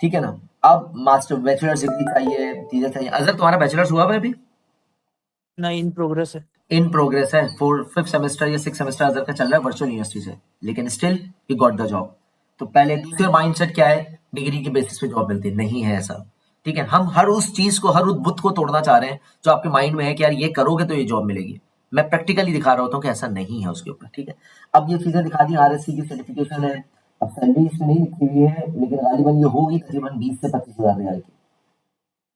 ठीक है ना। अब मास्टर बैचलर्स डिग्री चाहिए, चीजें चाहिए। अजहर तुम्हारा बैचलर्स हुआ है अभी? नहीं, इन प्रोग्रेस है। इन प्रोग्रेस है, 5th सेमेस्टर या 6th सेमेस्टर अजहर का चल रहा है वर्चुअल यूनिवर्सिटी से, लेकिन still he got the job. तो पहले दूसरे माइंडसेट क्या है, डिग्री के बेसिस पे जॉब मिलती नहीं है ऐसा, ठीक है। हम हर उस चीज को, हर उस बुत को तोड़ना चाह रहे हैं जो आपके माइंड में है कि यार ये करोगे तो ये जॉब मिलेगी। मैं प्रैक्टिकली दिखा रहा होता हूँ कि ऐसा नहीं है उसके ऊपर, ठीक है। अब ये चीजें दिखा दी, RSC की सर्टिफिकेशन है, अब सैलरी इसमें नहीं लिखी हुई है, लेकिन गालिबन ये होगी तकरीबन 20 से 25 हज़ार रियाल की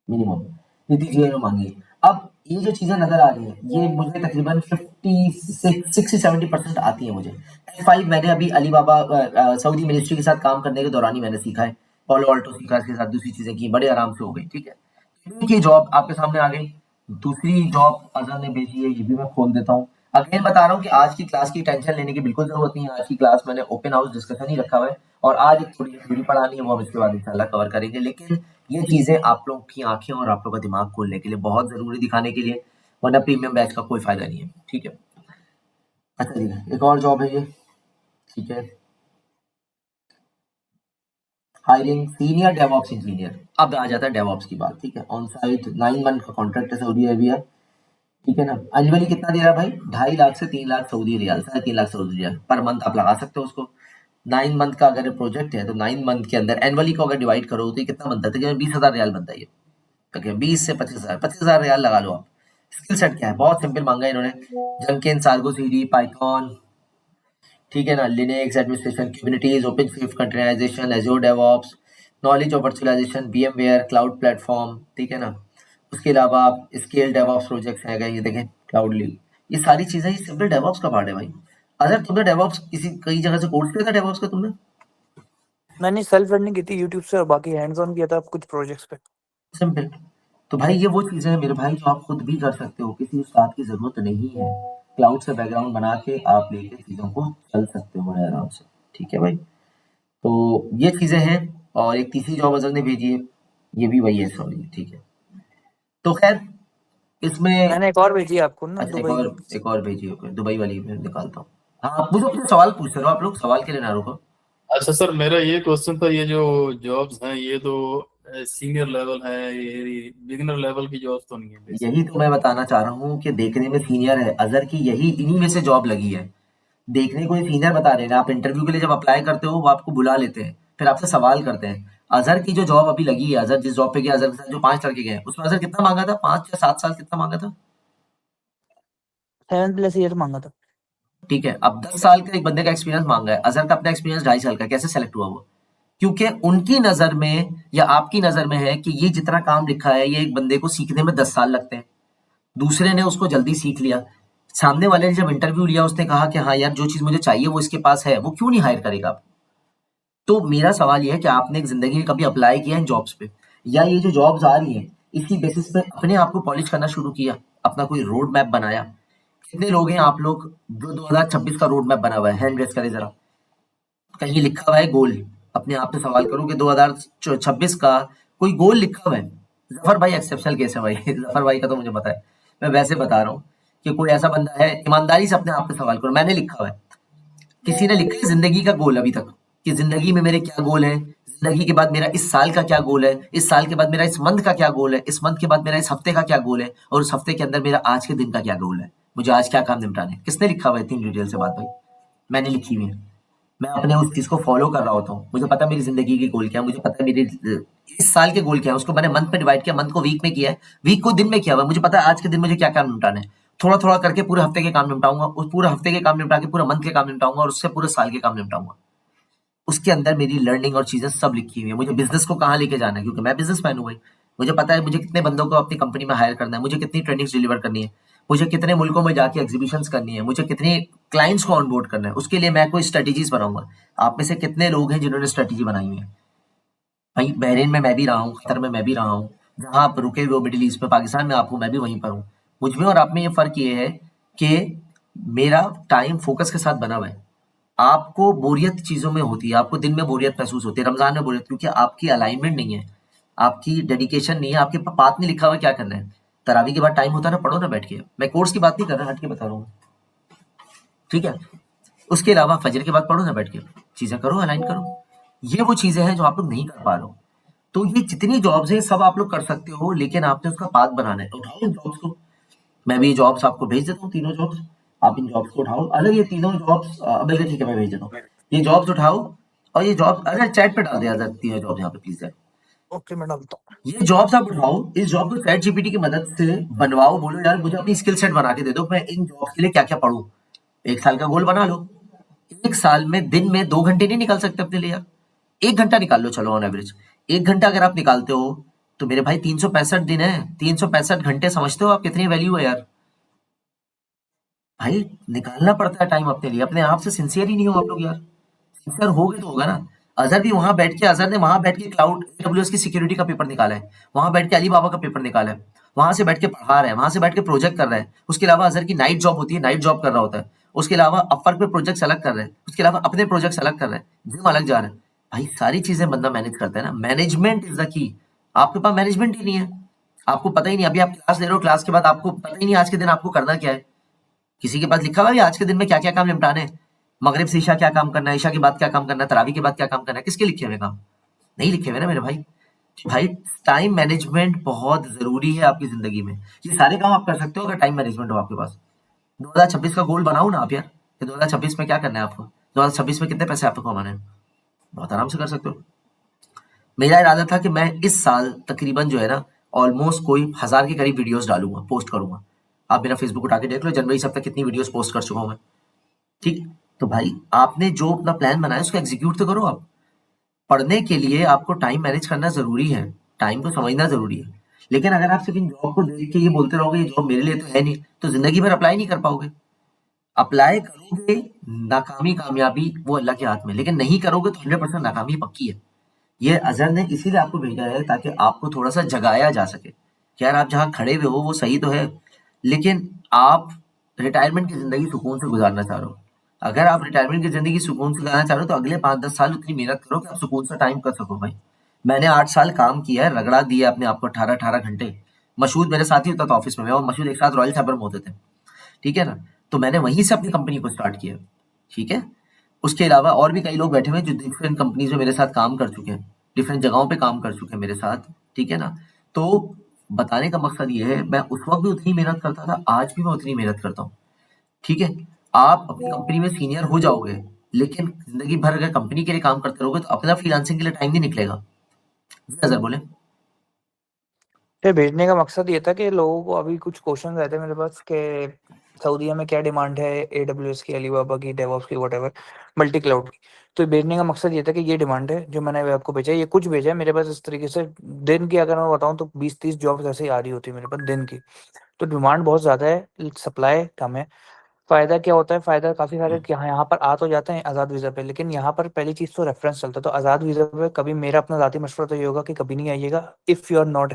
मिनिमम, ये चीजें मांगी। अब ये जो चीजें नजर आ रही है, ये मुझे तकरीबन 60-70% आती है मुझे। F5 मैंने अभी अलीबाबा सऊदी मिनिस्ट्री के साथ काम करने के दौरान ही मैंने सीखा है, पॉलो ऑल्टो सीखा, इसके साथ दूसरी चीजें की, बड़े आराम से हो गई, ठीक है। की जॉब आपके सामने आ गई। दूसरी जॉब अजहर ने भेजी है, ये भी मैं खोल देता हूँ। अगेन बता रहा हूँ कि आज की क्लास की टेंशन लेने की बिल्कुल जरूरत नहीं है। आज की क्लास मैंने ओपन हाउस डिस्कशन ही रखा हुआ है, और आज एक थोड़ी थ्योरी पढ़ानी है, वो हम इसके बाद इंशाल्लाह कवर करेंगे। लेकिन ये चीजें आप लोगों की आंखें और आप लोगों का दिमाग खोलने के लिए बहुत जरूरी, दिखाने के लिए, वरना प्रीमियम बैच का कोई फायदा नहीं है, ठीक है। अच्छा जी, एक और जॉब है ये, ठीक है, हायरिंग सीनियर डेवऑप्स इंजीनियर। अब आ जाता है डेवऑप्स की बात, ठीक है। ऑन साइट 9 मंथ का कॉन्ट्रैक्ट है सऊदी अरेबिया, ठीक है ना। एनुअली कितना दे रहा है भाई, 2.5 लाख से 3 lakh Saudi riyal, 3.5 lakh Saudi riyal per month आप लगा सकते हो उसको। 9 मंथ का अगर प्रोजेक्ट है तो 9 मंथ के अंदर एनुअली को अगर डिवाइड करो तो ये कितना बनता है, तकरीबन 20,000 रियाल बनता है ये, ओके। 20 से 25,000 रियाल लगा लो आप। स्किल सेट क्या है, बहुत सिंपल मांगा है इन्होंने, जेनकिंस, आर्गो सीडी, पाइथन, ठीक है ना, Linux administration, Kubernetes, OpenShift containerization, Azure DevOps, knowledge of virtualization, VMware cloud platform, ठीक है ना। उसके अलावा स्केल डेवऑप्स प्रोजेक्ट्स हैं, ये देखें क्लाउडली, ये सारी चीजें, ये सिंपल डेवऑप्स का पार्ट है भाई। अगर तुमने डेवऑप्स किसी कई जगह से कोर्स किया था डेवऑप्स का तुमने? मैंने सेल्फ लर्निंग की थी यूट्यूब से, और बाकी हैंड्स ऑन किया था कुछ प्रोजेक्ट्स पे। सिंपल। तो भाई ये वो चीजें हैं मेरे भाई जो आप खुद भी कर सकते हो, किसी उस्ताद की जरूरत नहीं है। क्लाउड से बैकग्राउंड बना के आप लेके चीजों को चल सकते हो बड़े आराम से, ठीक है भाई। तो ये चीजें हैं, और एक तीसरी जॉब अजहर ने भेजी है, ये भी वही है सॉरी, ठीक है। तो खैर इसमें मैंने एक और भेजी है आपको ना, अच्छा, दुबई। एक और भेजी, ओके, दुबई वाली मैं निकालता हूँ। हाँ, आप मुझे अपने सवाल पूछते रहो, आप लोग सवाल के लिए ना रुको। अच्छा सर, मेरा ये क्वेश्चन था, ये जो जॉब्स हैं ये तो सीनियर लेवल है, ये बिगिनर लेवल की जॉब्स तो नहीं है बेसिक। यही तो मैं बताना चाह रहा हूँ कि देखने में सीनियर है अजहर की, यही इन्हीं में से जॉब लगी है। देखने को सीनियर बता रहे हैं, आप इंटरव्यू के लिए जब अप्लाई करते हो वो आपको बुला लेते हैं, फिर आपसे सवाल करते हैं। अजहर की जो जॉब अभी लगी है, अजहर जिस जॉब पे गया, अजहर के साथ जो 5 लड़के गए, उसमें अजहर कितना मांगा था, 5 या 7 साल कितना मांगा था? 7+ ईयर मांगा था। ठीक है, अब 10 साल का एक बंदे का एक्सपीरियंस मांगा है, अजहर का अपना एक्सपीरियंस 2.5 साल का, कैसे सेलेक्ट हुआ वो? क्योंकि उनकी नजर में या आपकी नजर में है कि ये जितना काम लिखा है, ये एक बंदे को सीखने में 10 साल लगते हैं, दूसरे ने उसको जल्दी सीख लिया। सामने वाले ने जब इंटरव्यू लिया, उसने कहा कि हाँ यार, जो चीज मुझे चाहिए वो इसके पास है, वो क्यों नहीं हायर करेगा आपको? तो मेरा सवाल ये है कि आपने एक जिंदगी में कभी अप्लाई किया इन जॉब्स पे, या ये जो जॉब्स आ रही हैं इसी बेसिस पे अपने आप को पॉलिश करना शुरू किया, अपना कोई रोड मैप बनाया? कितने लोग हैं आप लोग जो 2026 का रोड मैप बना हुआ है, हैंड रेस करें जरा, कहीं लिखा हुआ है गोल, अपने आप से सवाल करो कि 2026 का कोई गोल लिखा हुआ है, जफर भाई एक्सेप्शनल केस है भाई जफर भाई का तो मुझे पता है, मैं वैसे बता रहा हूँ कि कोई ऐसा बंदा है, ईमानदारी से अपने आप पे सवाल करो। मैंने लिखा हुआ है, किसी ने लिखा है जिंदगी का गोल अभी तक, कि जिंदगी में मेरे क्या गोल है, जिंदगी के बाद मेरा इस साल का क्या गोल है, इस साल के बाद मेरा इस मंथ का क्या गोल है, इस मंथ के बाद मेरा इस हफ्ते का क्या गोल है, और उस हफ्ते के अंदर मेरा आज के दिन का क्या गोल है, मुझे आज क्या काम निपटाने हैं। किसने लिखा हुआ है इतनी डिटेल से बात भाई? मैंने लिखी हुई है। मैं अपने उस चीज को फॉलो कर रहा होता हूँ, मुझे पता है मेरी जिंदगी के गोल क्या है, मुझे पता है मेरे इस साल के गोल क्या है, उसको मैंने मंथ में डिवाइड किया, मंथ को वीक में किया है, वीक को दिन में किया हुआ है। मुझे पता है आज के दिन मुझे क्या काम निपटाना है, थोड़ा थोड़ा करके पूरे हफ्ते के काम निपटाऊंगा, उस पूरे हफ्ते के काम निपटा के पूरा मंथ के काम निपटाऊंगा, और उससे पूरे साल के काम निपटाऊंगा। उसके अंदर मेरी लर्निंग और चीजें सब लिखी हुई है। मुझे बिजनेस को कहाँ लेके जाना है, क्योंकि मैं बिजनेसमैन हूँ भाई। मुझे पता है मुझे कितने बंदों को अपनी कंपनी में हायर करना है, मुझे कितनी ट्रेनिंग्स डिलीवर करनी है, मुझे कितने मुल्कों में जाके एग्जीबिशंस करनी है, मुझे कितने क्लाइंट्स को ऑनबोर्ड करना है। उसके लिए मैं कोई स्ट्रेटेजीज बनाऊंगा। आप में से कितने लोग हैं जिन्होंने स्ट्रेटेजी बनाई हुई है? भाई बहरीन में मैं भी रहा हूँ, कतर में मैं भी रहा हूँ, जहाँ आप रुके हुए हो मिडिल ईस्ट में, पाकिस्तान में आप हो, मैं भी वहीं पर हूँ। मुझ में और आप में ये फर्क ये है कि मेरा टाइम फोकस के साथ बना हुआ है। आपको बोरियत चीजों में होती है, आपको दिन में बोरियत महसूस होती है, रमजान में बोरियत, क्योंकि आपकी अलाइनमेंट नहीं है, आपकी डेडिकेशन नहीं है, आपके पाथ में लिखा हुआ है क्या करना है। तरावी के बाद टाइम होता है ना, पढ़ो ना बैठ के। मैं कोर्स की बात नहीं कर रहा, हट के बता रहा हूँ, ठीक है। उसके अलावा फजर के बाद पढ़ो ना बैठ के, चीजें करो, अलाइन करो। ये वो चीजें हैं जो आप लोग नहीं कर पा रहे हो। तो ये जितनी जॉब्स हैं सब आप लोग कर सकते हो, लेकिन आपने उसका पाथ बनाना है। उठाओ इन जॉब्स को, मैं भी ये जॉब्स आपको भेज देता हूँ, तीनों जॉब्स। आप इन जॉब्स को उठाओ, अगर ये तीनों जॉब्स बिल्कुल ठीक है, मैं भेज देता हूँ। ये जॉब्स उठाओ, और ये जॉब्स अगर चैट पे डाल दिया जाए, तीनों जॉब्स यहाँ पे प्लीज है। ओके मैं डालता हूँ। ये जॉब्स आप उठाओ, इस जॉब को चैट जीपीटी की मदद से बनवाओ, बोलो यार मुझे अपनी स्किल सेट बना के दे दो, मैं इन जॉब्स के लिए क्या क्या पढ़ूं। 1 साल का गोल बना लो। 1 साल में दिन में 2 घंटे नहीं निकाल सकते अपने लिए यार? 1 घंटा निकाल लो, चलो ऑन एवरेज 1 घंटा अगर आप निकालते हो तो मेरे भाई 365 दिन है, 365 घंटे, समझते हो आप कितनी वैल्यू है यार? भाई निकालना पड़ता है टाइम अपने लिए। अपने आप से सिंसियर ही नहीं हो आप लोग यार। सिंसियर होगे तो होगा ना। अजहर भी वहां बैठ के, अजहर ने वहां बैठ के क्लाउड AWS की सिक्योरिटी का पेपर निकाला है, वहां बैठ के अलीबाबा का पेपर निकाला है, वहां से बैठ के पढ़ा रहा है, वहां से बैठ के प्रोजेक्ट कर रहा है। उसके अलावा अजहर की नाइट जॉब होती है, नाइट जॉब कर रहा होता है। उसके अलावा अपवर्क पे प्रोजेक्ट अलग कर रहा है, उसके अलावा अपने प्रोजेक्ट अलग कर रहा है, जिम अलग जा रहा है। भाई सारी चीजें बंदा मैनेज करता है ना। Management is the key. आपके पास मैनेजमेंट ही नहीं है, आपको पता ही नहीं। अभी आप क्लास ले रहे हो, क्लास के बाद आपको पता ही नहीं आज के दिन आपको करना क्या है। किसी के पास लिखा हुआ है आज के दिन में क्या क्या काम निपटाने हैं, मगरिब से ईशा क्या काम करना है, ईशा के बाद क्या काम करना है, तरावी के बाद क्या काम करना है? किसके लिखे हुए काम? नहीं लिखे हुए ना मेरे भाई। भाई टाइम मैनेजमेंट बहुत जरूरी है आपकी जिंदगी में। ये सारे काम आप कर सकते हो अगर टाइम मैनेजमेंट हो आपके पास। 2026 का गोल बनाओ ना आप यार, कि 2026 में क्या करना है आपको, 2026 में कितने पैसे आपको कमाने हैं, बहुत आराम से कर सकते हो। मेरा इरादा था कि मैं इस साल तकरीबन जो है ना ऑलमोस्ट कोई 1000 के करीब वीडियोस डालूंगा, पोस्ट करूंगा। आप मेरा फेसबुक उठा के देख लो, जनवरी से अब तक कितनी वीडियोस पोस्ट कर चुका हूं मैं, ठीक। तो भाई आपने जो अपना प्लान बनाया उसको एग्जीक्यूट तो करो आप। पढ़ने के लिए आपको टाइम मैनेज करना जरूरी है, टाइम को समझना जरूरी है। लेकिन अगर आप सिर्फ इन जॉब को देख के ये बोलते रहोगे ये जॉब मेरे लिए तो है नहीं, तो जिंदगी भर अप्लाई नहीं कर पाओगे। अप्लाई करोगे, नाकामी कामयाबी वो अल्लाह के हाथ में, लेकिन नहीं करोगे तो 100% नाकामी पक्की है। ये अजहर ने इसीलिए आपको भेजा है ताकि आपको थोड़ा सा जगाया जा सके कि यार आप जहाँ खड़े हुए हो वो सही तो है, लेकिन आप रिटायरमेंट की जिंदगी सुकून से गुजारना चाह रहे हो। अगर आप रिटायरमेंट की जिंदगी सुकून से गुजारना चाह रहे हो तो अगले 5-10 साल उतनी मेहनत करो कि आप सुकून से टाइम कर सको भाई। मैंने 8 साल काम किया है, रगड़ा दिया अपने आप को 18-18 घंटे। मशहूद मेरे साथ ही होता था ऑफिस में, मैं और मशहूद एक साथ रॉयल चैपर में होते थे, ठीक है ना। तो मैंने वहीं से अपनी कंपनी को स्टार्ट किया, ठीक है। उसके अलावा और भी कई लोग बैठे हुए हैं जो डिफरेंट कंपनीज में मेरे साथ काम कर चुके हैं, डिफरेंट जगहों पे काम कर चुके हैं मेरे साथ, ठीक है ना। तो बताने का मकसद ये है, मैं उस वक्त भी उतनी मेहनत करता था, आज भी मैं उतनी मेहनत करता हूँ, ठीक है। आप अपनी कंपनी में सीनियर हो जाओगे, लेकिन जिंदगी भर अगर कंपनी के लिए काम करते रहोगे तो अपना फ्रीलांसिंग के लिए टाइम नहीं निकलेगा। जी नजर बोले। ये भेजने का मकसद ये था कि लोगों को अभी कुछ क्वेश्चन रहते हैं मेरे पास कि सऊदीया में क्या डिमांड है, AWS की, अलीबाबा की, डेवऑप्स की, व्हाटएवर, मल्टी क्लाउड की। तो भेजने का मकसद ये था कि ये डिमांड है जो मैंने आपको भेजा है। ये कुछ भेजा है मेरे पास इस तरीके से। दिन की अगर मैं बताऊं तो 20-30 जॉब्स ऐसे ही आ रही होती है मेरे पास दिन की। तो डिमांड बहुत ज्यादा है, सप्लाई कम है। फायदा क्या होता है, फायदा काफी सारे कि यहाँ पर आ तो जाते हैं आजाद वीजा पे, लेकिन यहाँ पर पहली चीज तो रेफरेंस चलता है। तो आजाद वीजा पे कभी मेरा अपना जाती मशवरा तो ये होगा कि कभी नहीं आइएगा if you are not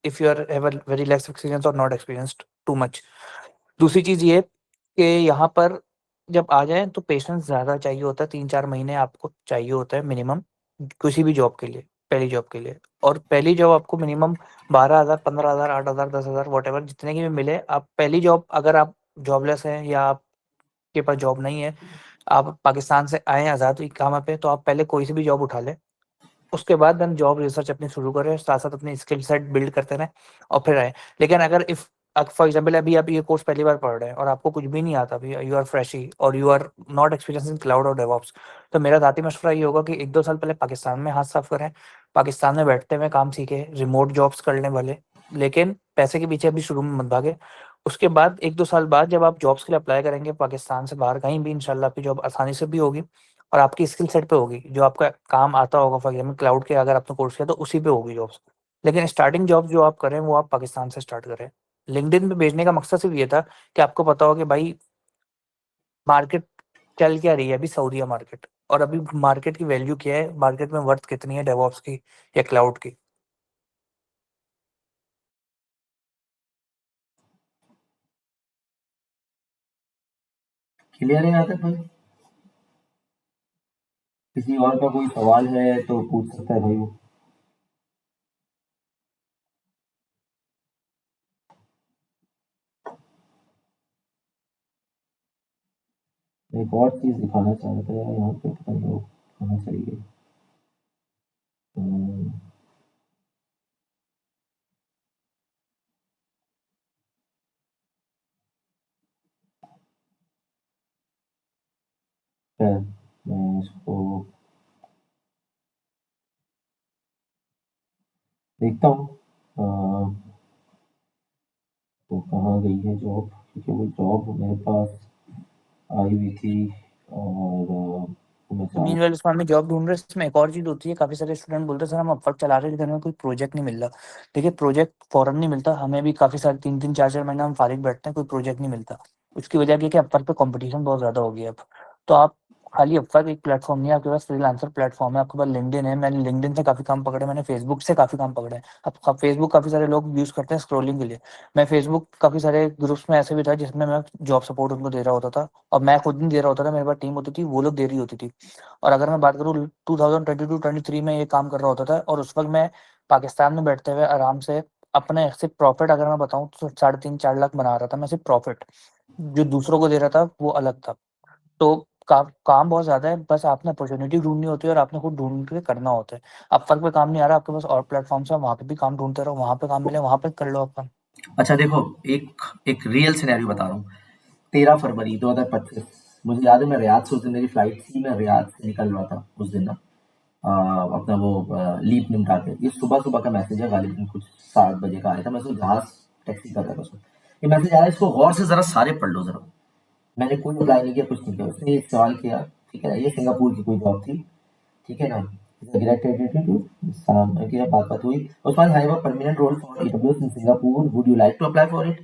if you are have a very less experience और नॉट एक्सपीरियंस्ड टू मच। दूसरी चीज ये कि यहाँ पर जब आ जाए तो पेशेंस ज्यादा चाहिए होता है, 3-4 महीने आपको चाहिए होता है मिनिमम किसी भी जॉब के लिए। पहली जॉब के लिए। और पहली जॉब आपको मिनिमम 12,000, 15,000, 8,000, 10,000 व्हाटएवर जितने की भी मिले, आप पहली जॉब, अगर आप जॉबलेस हैं या आपके पास जॉब नहीं है, आप पाकिस्तान से आए हैं आज़ाद इकामा पे, तो आप पहले कोई सी भी जॉब उठा लें। उसके बाद देन जॉब रिसर्च अपनी शुरू करें, साथ-साथ अपनी स्किल सेट बिल्ड करते रहें और फिर आएँ। लेकिन अगर फॉर एग्जांपल अभी आप ये कोर्स पहली बार पढ़ रहे हैं और आपको कुछ भी नहीं आता, अभी यू आर फ्रेशी और you are not experienced in cloud और डेवऑप्स, तो मेरा ज़ाती मशवरा ये होगा कि 1-2 साल पहले पाकिस्तान में हाथ साफ करें, पाकिस्तान में बैठते हुए काम सीखें, रिमोट जॉब्स करने वाले, लेकिन पैसे के पीछे अभी शुरू में मत भागें। उसके बाद 1-2 साल बाद जब आप जॉब्स के लिए अप्लाई करेंगे पाकिस्तान से बाहर कहीं भी, इंशाल्लाह आपकी जॉब आसानी से भी होगी और आपकी स्किल सेट पे होगी, जो आपका काम आता होगा। फॉर एग्जाम्पल क्लाउड के अगर आपने कोर्स किया तो उसी पे होगी जॉब्स। लेकिन स्टार्टिंग जॉब जो आप करें वो आप पाकिस्तान से स्टार्ट करें। लिंक्डइन पे भेजने का मकसद सिर्फ ये था कि आपको पता हो कि भाई मार्केट चल क्या रही है अभी, सऊदीया मार्केट, और अभी मार्केट की वैल्यू क्या है, मार्केट में वर्थ कितनी है डेवऑप्स की या क्लाउड की। क्लियर है यहाँ तक भाई? किसी और का कोई सवाल है तो पूछ सकता है भाई वो। एक और चीज दिखाना चाह रहा था यार, यहाँ पे पता नहीं वो कहाँ चली गई। खैर, मैं इसको देखता हूँ तो कहाँ गई है जॉब, क्योंकि वो जॉब मेरे पास आई हुई थी और मैं चाह मीनवाइल उस्मान में जॉब ढूंढ रहे हैं। इसमें एक और चीज होती है, काफी सारे स्टूडेंट बोलते हैं सर हम अपवर्क चला रहे हैं लेकिन हमें कोई प्रोजेक्ट नहीं मिल रहा। देखिए प्रोजेक्ट फौरन नहीं मिलता, हमें भी काफी सारे 3-3, 4-4 महीना हम फारिग बैठते हैं, कोई प्रोजेक्ट नहीं मिलता। उसकी वजह ये है कि अपवर्क पे कंपटीशन बहुत ज्यादा हो गया अब। तो आप खाली अपवर्क एक प्लेटफॉर्म नहीं है, आपके पास फ्रीलांसर प्लेटफॉर्म है, आपके पास लिंक्डइन है। मैंने लिंक्डइन से काफी काम पकड़े, मैंने फेसबुक से काफी काम पकड़े हैं। अब फेसबुक काफी सारे लोग यूज करते हैं स्क्रोलिंग के लिए। मैं फेसबुक काफी सारे ग्रुप्स में ऐसे भी था जिसमें मैं जॉब सपोर्ट उनको दे रहा होता था, और मैं खुद नहीं दे रहा होता था, मेरे पास टीम होती थी, वो लोग दे रही होती थी। और अगर मैं बात करूँ 2022-23 में ये काम कर रहा होता था, और उस वक्त मैं पाकिस्तान में बैठते हुए आराम से अपने सिर्फ प्रॉफिट अगर मैं बताऊं तो 3.5-4 लाख बना रहा था मैं, सिर्फ प्रॉफिट। जो दूसरों को दे रहा था वो अलग था। तो काम बहुत ज्यादा है, बस आपने अपॉर्चुनिटी ढूंढनी होती है और आपने खुद ढूंढ के करना होता है। अब फर्क पे काम नहीं आ रहा, आपके पास और प्लेटफॉर्म्स है, वहाँ पे भी काम ढूंढते रहो, वहाँ पे काम मिले वहाँ पे कर लो आप काम। अच्छा देखो, एक एक रियल सिनेरियो बता रहा हूँ। 13 फरवरी 2025 मुझे याद है, मैं रियाद से, उस दिन मेरी फ्लाइट थी, मैं रियाद से निकल रहा था उस दिन ना, अपना वो लीप निपटा के। ये सुबह सुबह का मैसेज है, गालिबन कुछ 7 बजे का आया था। मैं उसको जहाज टैक्सी कर रहा था उसको, ये मैसेज आया, इसको गौर से जरा सारे पढ़ लो जरा। मैंने कोई अप्लाई नहीं किया, कुछ नहीं किया। उसने एक सवाल किया, ठीक है, ये सिंगापुर की कोई जॉब थी, ठीक है ना। बात हुई उसके बाद, have a permanent role for AWS in Singapore, would you like to apply for it.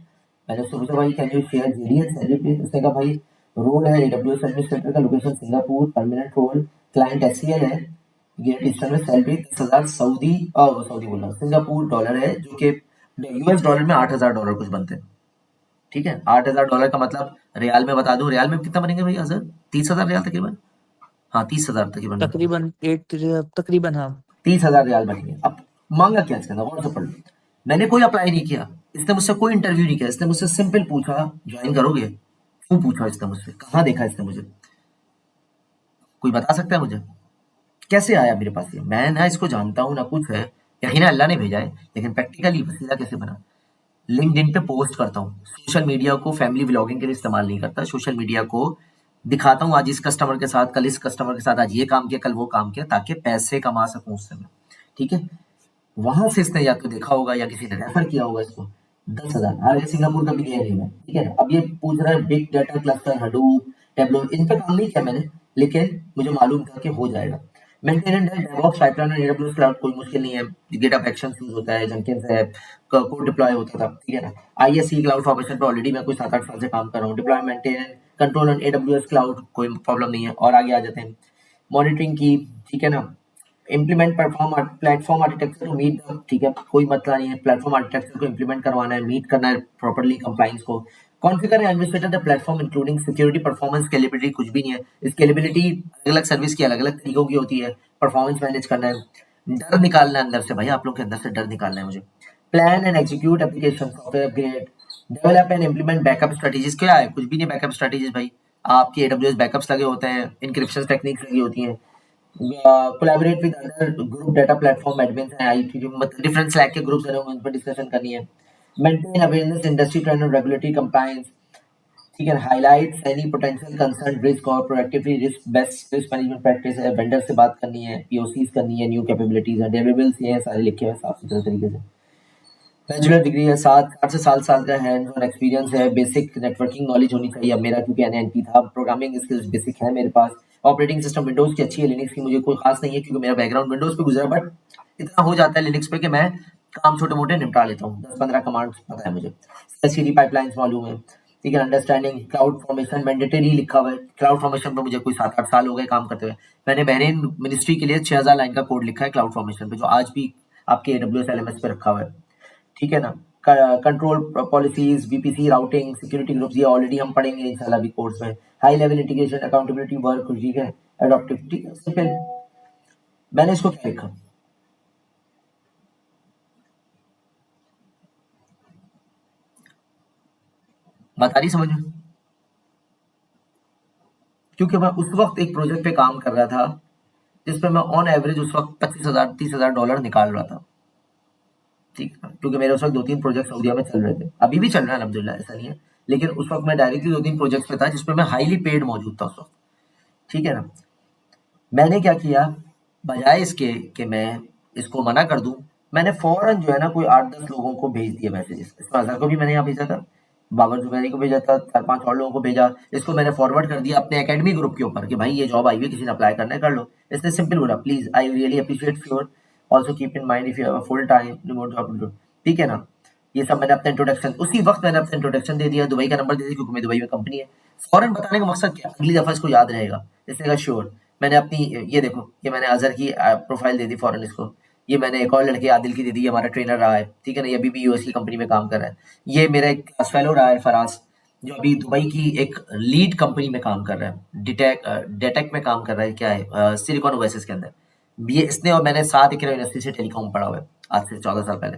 मैंने उससे पूछा भाई can you share JD and salary please. उसने कहा भाई रोल है AWS एडमिनिस्ट्रेटर का, location Singapore, permanent role, client SCL है, ग्रेट ईस्टर्न में, सैलरी 10,000 सऊदी बोल रहा, सिंगापुर डॉलर है, जो कि US डॉलर में $8,000 कुछ बनते हैं। ठीक है, $8,000 का मतलब रियाल में बता दूं, रियाल में कितना बनेंगे भाई अजहर? 30,000 रियाल तकरीबन। हाँ 30,000 तकरीबन तकरीबन हाँ 30,000 रियाल बनेंगे। अब मांगा क्या इसके अंदर, और से पढ़ लो। मैंने कोई अप्लाई नहीं किया, इसने मुझसे कोई इंटरव्यू नहीं किया, इसने मुझसे सिंपल पूछा ज्वाइन करोगे। क्यों पूछा इसने मुझसे, कहाँ देखा इसने मुझे, कोई बता सकता है मुझे कैसे आया मेरे पास ये? मैं ना इसको जानता हूँ ना कुछ है, यही ना अल्लाह ने भेजा है, लेकिन प्रैक्टिकली वसीला कैसे बना। लिंक्डइन पे पोस्ट करता हूँ, सोशल मीडिया को फैमिली व्लॉगिंग के लिए इस्तेमाल नहीं करता, सोशल मीडिया को दिखाता हूँ आज इस कस्टमर के साथ, कल इस कस्टमर के साथ, आज ये काम किया, कल वो काम किया, ताकि पैसे कमा सकूं उससे मैं। ठीक है, वहां से इसने या तो देखा होगा या किसी ने रेफर किया होगा इसको। 10,000, हालांकि सिंगापुर का भी गया नहीं मैं, ठीक है ना। अब ये पूछ रहा है big data cluster, Hadoop, tableau, इन पे काम नहीं किया मैंने, लेकिन मुझे मालूम था कि हो जाएगा। मेंटेनेंस है, डेवऑप्स पाइपलाइन और AWS क्लाउड कोई मुश्किल नहीं है, गिटहब एक्शंस यूज होता है, जेंकिंस है, कोड डिप्लॉय होता था, ठीक है ना। ISE क्लाउड फॉर्मेशन पे ऑलरेडी मैं कुछ 7-8 साल से काम कर रहा हूँ। Deploy, maintenance, control on AWS cloud कोई प्रॉब्लम नहीं है। और आगे आ जाते हैं मॉनिटरिंग की, ठीक है ना। Implement platform architecture to meet, ठीक है, कोई मतलब नहीं है, प्लेटफॉर्म आर्किटेक्चर को इम्प्लीमेंट करवाना है, मीट करना है प्रॉपर्ली कंप्लाइंस को। Configure and administrate the platform including security, performance, scalability, कुछ भी नहीं है। स्केलेबिलिटी अलग अलग सर्विस की अलग अलग तरीकों की होती है, परफॉर्मेंस मैनेज करना है। डर निकालना है अंदर से भाई, आप लोग के अंदर से डर निकालना है मुझे। Plan and execute application software upgrade, develop and implement backup strategies. क्या है? कुछ भी नहीं बैकअप स्ट्रेटेजीज भाई। आपके AWS बैकअप्स लगे होते हैं, इंक्रिप्शन टेक्निक्स लगी होती हैं, collaborate with other group data platform admins हैं, IT मतलब डिफरेंट स्लैक के ग्रुप्स बने हुए हैं, उन पर डिस्कशन करनी है। मेंटेन अवेयरनेस इंडस्ट्री ट्रेंड और रेगुलेटरी कंप्लायंस, ठीक है। Highlight any potential concern risk और proactively risk best risk management practice है। वेंडर से बात करनी है, POCs करनी है, न्यू कैपेबिलिटीज है, डिलीवरेबल्स ये हैं सारे लिखे हुए साफ सुथरे तरीके से। बैचलर डिग्री है, 7 से 7 साल का हैंड्स ऑन एक्सपीरियंस है। बेसिक नेटवर्किंग नॉलेज होनी चाहिए। अब मेरा क्योंकि NNP था, प्रोग्रामिंग स्किल्स बेसिक है मेरे पास। ऑपरेटिंग सिस्टम विंडोज की अच्छी है, लिनक्स की मुझे कोई खास नहीं है क्योंकि मेरा बैकग्राउंड विंडोज पे गुजरा, बट इतना हो जाता है लिनक्स पे कि मैं काम छोटे मोटे निपटा लेता हूँ। 10-15 कमांड्स पता है मुझे, CI/CD पाइपलाइंस मालूम है, ठीक है। अंडरस्टैंडिंग क्लाउड फॉर्मेशन मैंडेटरी लिखा हुआ है। क्लाउड फॉर्मेशन पे मुझे कोई 7-8 साल हो गए काम करते हुए। मैंने बहरीन मिनिस्ट्री के लिए 6000 लाइन का कोड लिखा है क्लाउड फॉर्मेशन पे, जो आज भी आपके AWS LMS पे रखा हुआ है, ठीक है ना। Control policies, VPC routing, security groups, ये ऑलरेडी हम पढ़ेंगे इंशाल्लाह भी कोर्स में। High level integration, accountability work, ठीक है। एडॉप्टिव, ठीक है। सिंपल। मैंने इसको क्या लिखा? बात आ रही समझ में? क्योंकि मैं उस वक्त एक प्रोजेक्ट पे काम कर रहा था जिसपे मैं ऑन एवरेज उस वक्त $25,000-30,000 निकाल रहा था, ठीक है। क्योंकि मेरे उस वक्त 2-3 प्रोजेक्ट सऊदीया में चल रहे थे, अभी भी चल रहा है अल्हम्दुलिल्लाह, ऐसा नहीं है। लेकिन उस वक्त मैं डायरेक्टली 2-3 प्रोजेक्ट्स पे था जिसपे मैं हाईली पेड मौजूद था उस वक्त, ठीक है ना। मैंने क्या किया, बजाय इसके कि मैं इसको मना कर दूं, मैंने फौरन जो है ना कोई 8-10 लोगों को भेज दिया मैसेजेस। इसमें अजहर को भी मैंने यहाँ भेजा था, बाबर जुबैरी को भेजा था, 4-5 और लोगों को भेजा। इसको मैंने फॉरवर्ड कर दिया अपने एकेडमी ग्रुप के ऊपर कि भाई ये जॉब आई हुई है, किसी ने अप्लाई करना है कर लो। इसने सिंपल बोला, please I really appreciate your also keep in mind if you have a full time remote job, ठीक है ना। ये सब मैंने अपना इंट्रोडक्शन, उसी वक्त मैंने अपना इंट्रोडक्शन दे दिया, दुबई का नंबर दे दिया क्योंकि मैं दुबई में कंपनी है। फौरन बताने का मकसद क्या, अगली दफा इसको याद रहेगा। इसने कहा श्योर। मैंने अपनी ये देखो, ये मैंने अजहर की प्रोफाइल दे दी फौरन इसको। ये मैंने एक और लड़के आदिल की दे दी, हमारा ट्रेनर रहा है, ठीक है ना। ये अभी भी US की कंपनी में काम कर रहा है। ये मेरा एक क्लास फेलो रहा है फराज, जो अभी दुबई की एक लीड कंपनी में काम कर रहा है, डेटेक में काम कर रहा है, क्या है, सिलिकॉन ओएसिस के अंदर। ये इसने और मैंने साथ एक यूनिवर्सिटी से टेलीकॉम पढ़ा हुआ है आज से 14 साल पहले।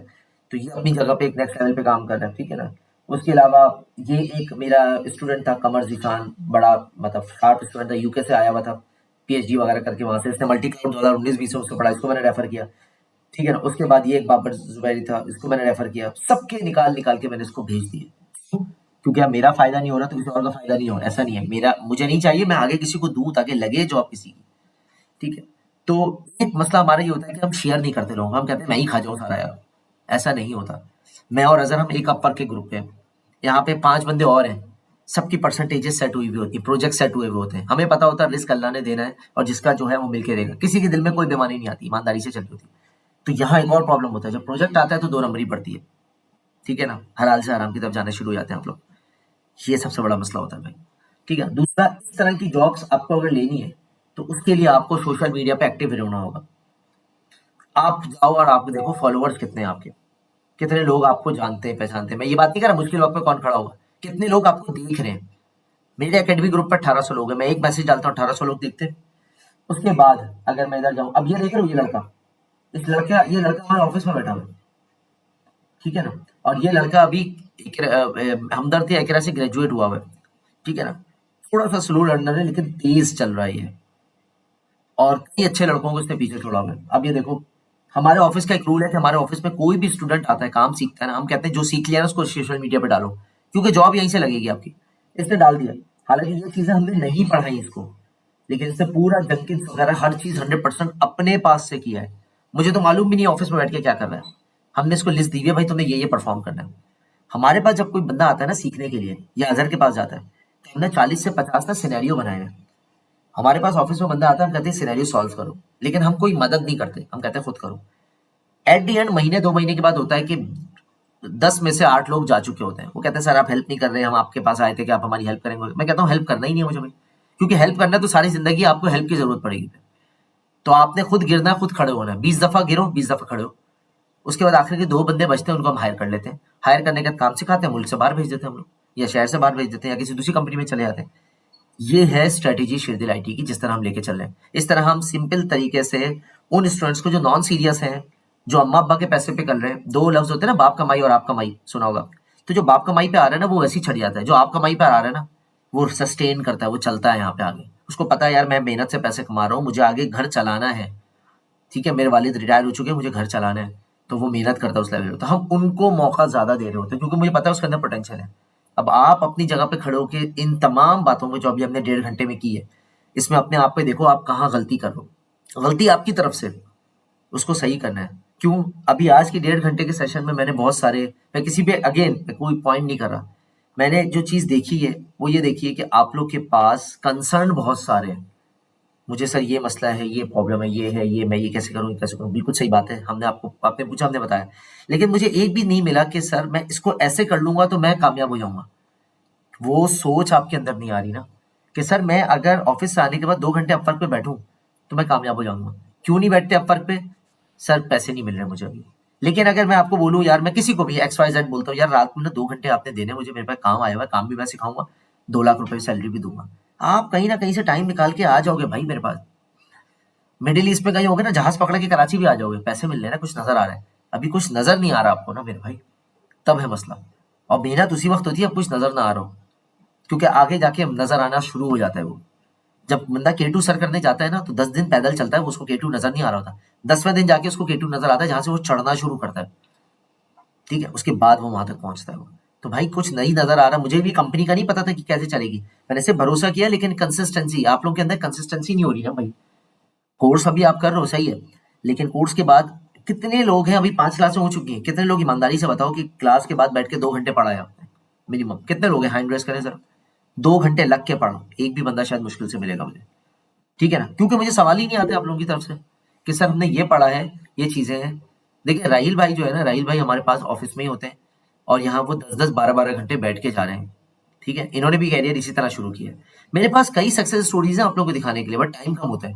तो ये अपनी जगह पे एक नेक्स्ट लेवल पे काम कर रहा है, ठीक है ना। उसके अलावा ये एक मेरा स्टूडेंट था कमर जिखान, बड़ा मतलब शार्प स्टूडेंट था, UK से आया हुआ था PhD वगैरह करके वहां से। इसने मल्टी क्लाउड 2019-20 में उसको पढ़ा, इसको मैंने रेफर किया, ठीक है ना। उसके बाद ये एक बाबर जुबैरी था, इसको मैंने रेफर किया। सबके निकाल निकाल के मैंने इसको भेज दिए, क्योंकि अब मेरा फायदा नहीं हो रहा तो किसी और का फायदा नहीं हो रहा। ऐसा नहीं है, मेरा मुझे नहीं चाहिए, मैं आगे किसी को दूं ताकि लगे जॉब किसी की, ठीक है। तो एक मसला हमारा ये होता है कि हम शेयर नहीं करते लोगों को, हम कहते हैं मैं ही खा जाऊं सारा यार। ऐसा नहीं होता। मैं और अजहर हम एक अपर के ग्रुप पे, यहाँ पे 5 बंदे और हैं, सबकी परसेंटेजेस सेट हुई हुई होती है, प्रोजेक्ट सेट हुए हुए होते हैं। हमें पता होता है रिस्क अल्लाह ने देना है और जिसका जो है वो मिलके देगा। किसी के दिल में कोई बेईमानी नहीं आती, ईमानदारी से चलती होती। तो यहाँ एक और प्रॉब्लम होता है, जब प्रोजेक्ट आता है तो 2 नंबरी पड़ती है, ठीक है ना। हलाल से हराम की तरफ जाने शुरू हो जाते हैं आप लोग। ये सबसे बड़ा मसला होता है भाई, ठीक है। दूसरा, इस तरह की जॉब्स आपको अगर लेनी है तो उसके लिए आपको सोशल मीडिया पे एक्टिव रहना होगा। आप जाओ और आप देखो फॉलोअर्स कितने हैं आपके, कितने लोग आपको जानते हैं पहचानते हैं। मैं ये बात नहीं कर रहा मुश्किल वक्त पे कौन खड़ा होगा, कितने लोग आपको देख रहे हैं। मेरे एकेडमी ग्रुप पर 1800 लोग हैं, मैं एक मैसेज डालता हूँ 1800 लोग देखते हैं। उसके बाद अगर मैं इधर जाऊँ, अब ये देख रहे हो ये लड़का हमारे ऑफिस में बैठा हुआ है, ठीक है ना। और ये लड़का अभी हमदर्द एकरा से ग्रेजुएट हुआ हुआ है, ठीक है ना। थोड़ा सा स्लो लर्नर है लेकिन तेज चल रहा है ये, और कई अच्छे लड़कों को इसने पीछे छोड़ा हुआ है। अब ये देखो, हमारे ऑफिस का एक रूल है कि हमारे ऑफिस में कोई भी स्टूडेंट आता है, काम सीखता है ना, हम कहते हैं जो सीख लिया ना उसको सोशल मीडिया पे डालो, क्योंकि जॉब यहीं से लगेगी आपकी। इसने डाल दिया, हालांकि ये चीजें हमने नहीं पढ़ाई इसको, लेकिन इसने पूरा जंकिंस वगैरह हर चीज 100% अपने पास से किया है। मुझे तो मालूम भी नहीं ऑफिस में बैठ के क्या कर रहा है। हमने इसको लिस्ट दी है, भाई तुमने ये परफॉर्म करना है। हमारे पास जब कोई बंदा आता है ना सीखने के लिए, या अजहर के पास जाता है, तो हमने 40 से 50 ना सिनेरियो बनाए हैं। हमारे पास ऑफिस में बंदा आता है, हम कहते हैं सिनेरियो सॉल्व करो, लेकिन हम कोई मदद नहीं करते, हम कहते हैं खुद करो। एट दी एंड महीने 2 महीने के बाद होता है कि 10 में से 8 लोग जा चुके होते हैं। वो कहते हैं सर आप हेल्प नहीं कर रहे, हम आपके पास आए थे कि आप हमारी हेल्प करेंगे। मैं कहता हूँ हेल्प करना ही नहीं है मुझे भाई, क्योंकि हेल्प करना है तो सारी जिंदगी आपको हेल्प की जरूरत पड़ेगी। तो आपने खुद गिरना, खुद खड़े होना है। 20 दफा गिरो, 20 दफा खड़े हो। उसके बाद आखिर के 2 बंदे बचते हैं, उनको हम हायर कर लेते हैं। हायर करने के बाद काम सिखाते हैं, मुल्क से बाहर भेज देते हैं हम लोग, या शहर से बाहर भेज देते हैं, या किसी दूसरी कंपनी में चले जाते हैं। ये है स्ट्रेटेजी शिरदिल IT की, जिस तरह हम लेके चल रहे हैं। इस तरह हम सिंपल तरीके से उन स्टूडेंट्स को जो नॉन सीरियस हैं, जो अम्मा अब्बा के पैसे पे कर रहे हैं, 2 लफ्ज होते हैं ना, बाप कमाई और आप कमाई, सुना होगा। तो जो बाप कमाई पे आ रहा है ना वो वैसे ही छट जाता है, जो आप कमाई पे आ रहा है ना वो सस्टेन करता है, वो चलता है यहाँ पे आगे। उसको पता है यार मैं मेहनत से पैसे कमा रहा हूँ, मुझे आगे घर चलाना है, ठीक है, मेरे वालिद रिटायर हो चुके हैं, मुझे घर चलाना है, तो वो मेहनत करता है उस लेवल पे। तो हम उनको मौका ज्यादा दे रहे होते हैं क्योंकि मुझे पता है उसके अंदर पोटेंशियल है। अब आप अपनी जगह पे खड़े होकर इन तमाम बातों को जो अभी हमने 1.5 घंटे में की है, इसमें अपने आप पे देखो आप कहाँ गलती कर रहे हो। गलती आपकी तरफ से, उसको सही करना है। क्यों? अभी आज की 1.5 घंटे के सेशन में मैंने बहुत सारे, मैं किसी पे अगेन कोई पॉइंट नहीं कर रहा, मैंने जो चीज देखी है वो ये देखी है कि आप लोग के पास कंसर्न बहुत सारे हैं। मुझे सर ये मसला है, ये प्रॉब्लम है, ये मैं ये कैसे करूँ, ये कैसे करूँ। बिल्कुल सही बात है, हमने आपने पूछा, हमने बताया, लेकिन मुझे एक भी नहीं मिला कि सर मैं इसको ऐसे कर लूंगा तो मैं कामयाब हो जाऊंगा। वो सोच आपके अंदर नहीं आ रही ना कि सर मैं अगर ऑफिस से आने के बाद 2 घंटे अपवर्क पे बैठूं तो मैं कामयाब हो जाऊंगा। क्यों नहीं बैठते अपवर्क पे? सर पैसे नहीं मिल रहे मुझे अभी। लेकिन अगर मैं आपको बोलूं यार, मैं किसी को भी XYZ बोलता हूँ यार रात में ना 2 घंटे आपने देने मुझे, मेरे पास काम आया हुआ है, काम भी मैं सिखाऊंगा, 2 लाख रुपए सैलरी भी दूंगा, आप कहीं ना कहीं से टाइम निकाल के आ जाओगे भाई मेरे पास। मिडिल ईस्ट में कहीं होगे ना, जहाज पकड़ के कराची भी आ जाओगे, पैसे मिल रहे हैं ना, कुछ नजर आ रहा है। अभी कुछ नजर नहीं आ रहा आपको ना मेरे भाई, तब है मसला। और मेहनत उसी वक्त होती है अब कुछ नजर ना आ रहा हो, क्योंकि आगे जाके नजर आना शुरू हो जाता है। वो जब बंदा K2 सर करने जाता है ना तो 10 दिन पैदल चलता है, उसको K2 नजर नहीं आ रहा होता। 10वें दिन जाके उसको K2 नजर आता है, जहां से वो चढ़ना शुरू करता है, ठीक है, उसके बाद वो वहां तक पहुंचता है वो। तो भाई कुछ नहीं नजर आ रहा, मुझे भी कंपनी का नहीं पता था कि कैसे चलेगी, मैंने सिर्फ भरोसा किया, लेकिन कंसिस्टेंसी, आप लोग के अंदर कंसिस्टेंसी नहीं हो रही ना भाई। कोर्स अभी आप कर रहे हो सही है, लेकिन कोर्स के बाद कितने लोग हैं, अभी 5 क्लासें हो चुकी हैं, कितने लोग ईमानदारी से बताओ कि क्लास के बाद बैठ के 2 घंटे पढ़ा है आपने मिनिमम? कितने लोग हैं, हैंड रेस करें सर। 2 घंटे लग के पढ़ो, एक भी बंदा शायद मुश्किल से मिलेगा मुझे, ठीक है ना, क्योंकि मुझे सवाल ही नहीं आते आप लोगों की तरफ से कि सर हमने ये पढ़ा है, ये चीजें हैं। देखिए राहिल भाई जो है ना, राहिल भाई हमारे पास ऑफिस में ही होते हैं और यहाँ वो 10-10 12-12 घंटे बैठ के जा रहे हैं, ठीक है, इन्होंने भी कैरियर इसी तरह शुरू किया है। मेरे पास कई सक्सेस स्टोरीज हैं आप लोगों को दिखाने के लिए, बट टाइम कम होता है,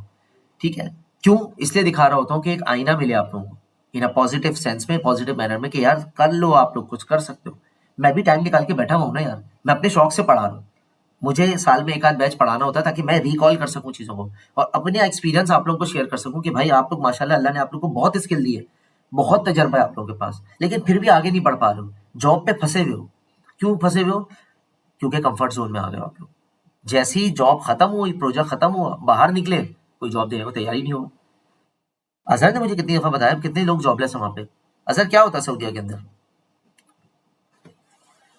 ठीक है। क्यों? इसलिए दिखा रहा होता हूँ कि एक आईना मिले आप लोगों को, इन अ पॉजिटिव सेंस में, पॉजिटिव मैनर में, कि यार कर लो, आप लोग कुछ कर सकते हो। मैं भी टाइम निकाल के बैठा हुआ हूँ ना यार, मैं अपने शौक से पढ़ा रहा हूँ, मुझे साल में 1 आध बैच पढ़ाना होता है ताकि मैं रिकॉल कर सकूं चीजों को और अपने एक्सपीरियंस आप लोगों को शेयर कर सकूं कि भाई आप लोग माशाल्लाह, अल्लाह ने आप लोग को बहुत स्किल दी है, बहुत तजर्बा है आप लोगों के पास, लेकिन फिर भी आगे नहीं बढ़ पा रहे हो, जॉब पे फंसे हुए हो। क्यों फंसे हुए हो? क्योंकि कंफर्ट जोन में आ गए हो आप लोग। जैसे ही जॉब खत्म हुई, प्रोजेक्ट खत्म हुआ, बाहर निकले, कोई जॉब देने को तैयार ही नहीं हुआ। अजहर ने मुझे कितनी दफा बताया कितने लोग जॉबलेस हैं वहां पे। अजहर क्या होता है सऊदीया के अंदर?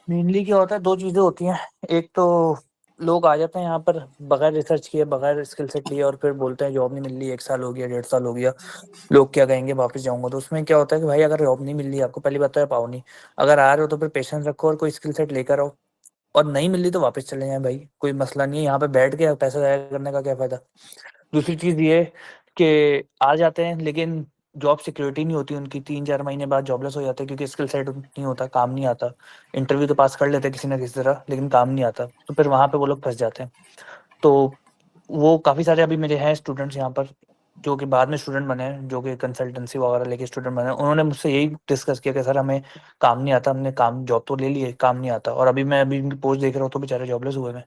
मेनली क्या होता है, 2 चीजें होती हैं। एक तो लोग आ जाते हैं यहाँ पर बगैर रिसर्च किए, बगैर स्किल सेट लिए, और फिर बोलते हैं जॉब नहीं मिल रही, 1 साल हो गया, 1.5 साल हो गया, लोग क्या कहेंगे, वापस जाऊंगा। तो उसमें क्या होता है कि भाई अगर जॉब नहीं मिल रही आपको, पहली बात तो पाओ नहीं, अगर आ रहे हो तो फिर पेशेंस रखो और कोई स्किल सेट लेकर आओ, और नहीं मिल रही तो वापस चले जाएं भाई, कोई मसला नहीं है। यहाँ पे बैठ के पैसा जाया करने का क्या फायदा। दूसरी चीज ये कि आ जाते हैं लेकिन जॉब सिक्योरिटी नहीं होती उनकी, 3-4 महीने बाद जॉबलेस हो जाते हैं क्योंकि स्किल सेट नहीं होता, काम नहीं आता। इंटरव्यू तो पास कर लेते हैं किसी ना किसी तरह, लेकिन काम नहीं आता, तो फिर वहां पे वो लोग फंस जाते हैं। तो वो काफी सारे अभी मेरे हैं स्टूडेंट्स यहाँ पर जो कि बाद में स्टूडेंट बने हैं, जो कि कंसल्टेंसी वगैरह लेके स्टूडेंट बने हैं। उन्होंने मुझसे यही डिस्कस किया कि सर हमें काम नहीं आता, हमने काम जॉब तो ले ली है, काम नहीं आता, और अभी मैं इनकी पोस्ट देख रहा हूँ तो बेचारे जॉबलेस हुए हैं।